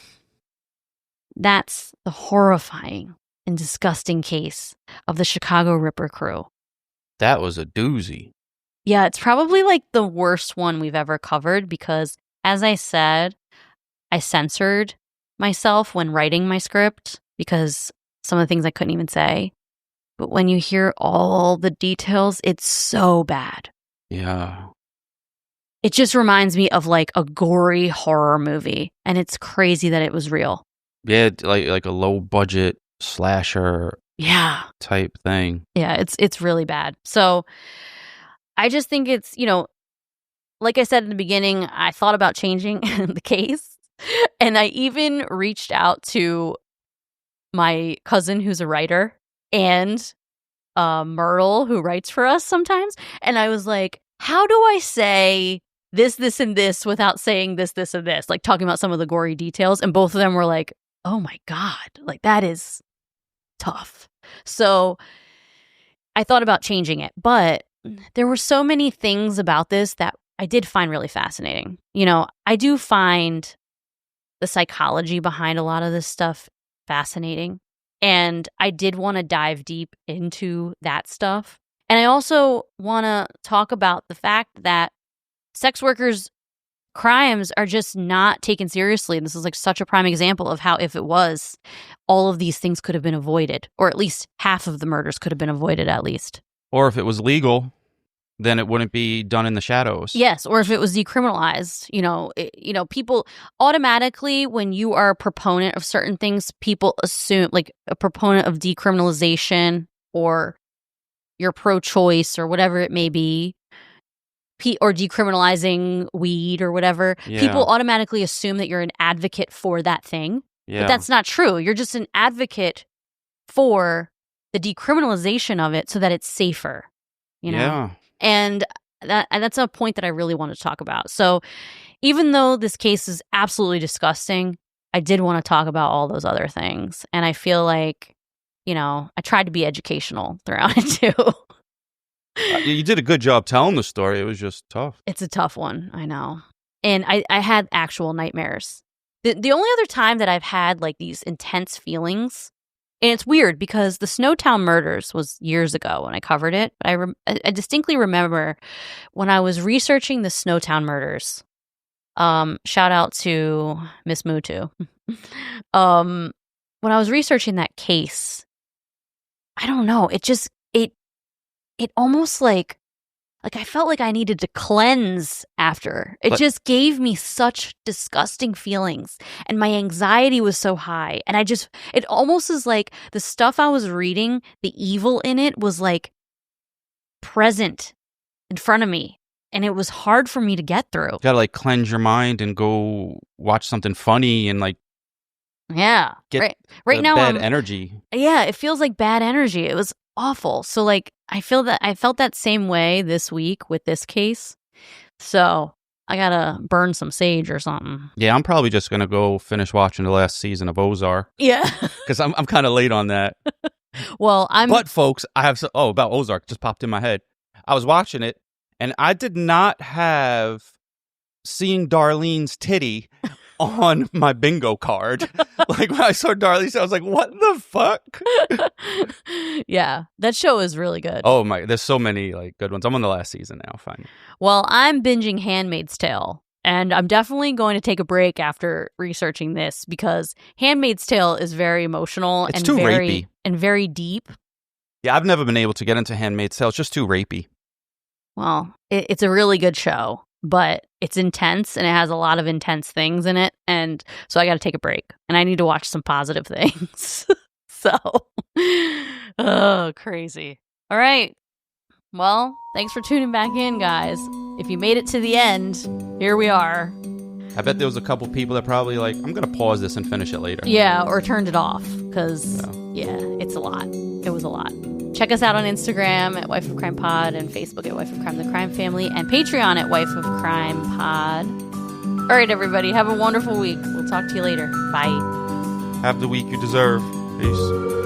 that's the horrifying and disgusting case of the Chicago Ripper Crew. That was a doozy. Yeah, it's probably like the worst one we've ever covered because, as I said, I censored myself when writing my script because some of the things I couldn't even say. But when you hear all the details, it's so bad. Yeah. It just reminds me of like a gory horror movie, and it's crazy that it was real. Yeah, like a low budget slasher type thing. Yeah, it's really bad. So I just think it's, like I said in the beginning, I thought about changing the case, and I even reached out to my cousin who's a writer and Myrtle, who writes for us sometimes. And I was like, how do I say this, and this without saying this, and this? Like talking about some of the gory details. And both of them were like, oh my God, like that is tough. So I thought about changing it. But there were so many things about this that I did find really fascinating. I do find the psychology behind a lot of this stuff fascinating. And I did want to dive deep into that stuff. And I also want to talk about the fact that sex workers' crimes are just not taken seriously. And this is like such a prime example of how, if it was, all of these things could have been avoided, or at least half of the murders could have been avoided at least. Or if it was legal, then it wouldn't be done in the shadows. Yes, or if it was decriminalized, people automatically, when you are a proponent of certain things, people assume, like a proponent of decriminalization, or you're pro-choice or whatever it may be, or decriminalizing weed or whatever, people automatically assume that you're an advocate for that thing. Yeah. But that's not true. You're just an advocate for the decriminalization of it so that it's safer, Yeah. And that's a point that I really want to talk about. So even though this case is absolutely disgusting, I did want to talk about all those other things. And I feel like, I tried to be educational throughout it too. You did a good job telling the story. It was just tough. It's a tough one, I know. And I had actual nightmares. The only other time that I've had like these intense feelings, and it's weird because the Snowtown murders was years ago when I covered it. But I distinctly remember when I was researching the Snowtown murders. Shout out to Miss Mutu. When I was researching that case, I don't know. It almost like I felt like I needed to cleanse after. It just gave me such disgusting feelings, and my anxiety was so high. And it almost is like the stuff I was reading, the evil in it was like present in front of me, and it was hard for me to get through. You gotta like cleanse your mind and go watch something funny and like get right now bad energy. Yeah, it feels like bad energy. It was awful. So like I felt that same way this week with this case. So I gotta burn some sage or something. Yeah, I'm probably just gonna go finish watching the last season of Ozark. Yeah, because I'm kind of late on that. Well, But folks, I have about Ozark just popped in my head. I was watching it, and I did not have seeing Darlene's titty on my bingo card. Like when I saw Darlene, I was like, "What the fuck?" Yeah, that show is really good. Oh my, there's so many like good ones. I'm on the last season now. Finally. Well, I'm binging Handmaid's Tale, and I'm definitely going to take a break after researching this because Handmaid's Tale is very emotional It's and too very rapey. and very deep. Yeah, I've never been able to get into Handmaid's Tale. It's just too rapey. Well, it's a really good show, but it's intense and it has a lot of intense things in it. And so I got to take a break and I need to watch some positive things. Oh, crazy. All right. Well, thanks for tuning back in, guys. If you made it to the end, here we are. I bet there was a couple people that probably like, I'm going to pause this and finish it later. Yeah, or turned it off because, it's a lot. It was a lot. Check us out on Instagram at Wife of Crime Pod and Facebook at Wife of Crime The Crime Family and Patreon at Wife of Crime Pod. All right, everybody. Have a wonderful week. We'll talk to you later. Bye. Have the week you deserve. Peace.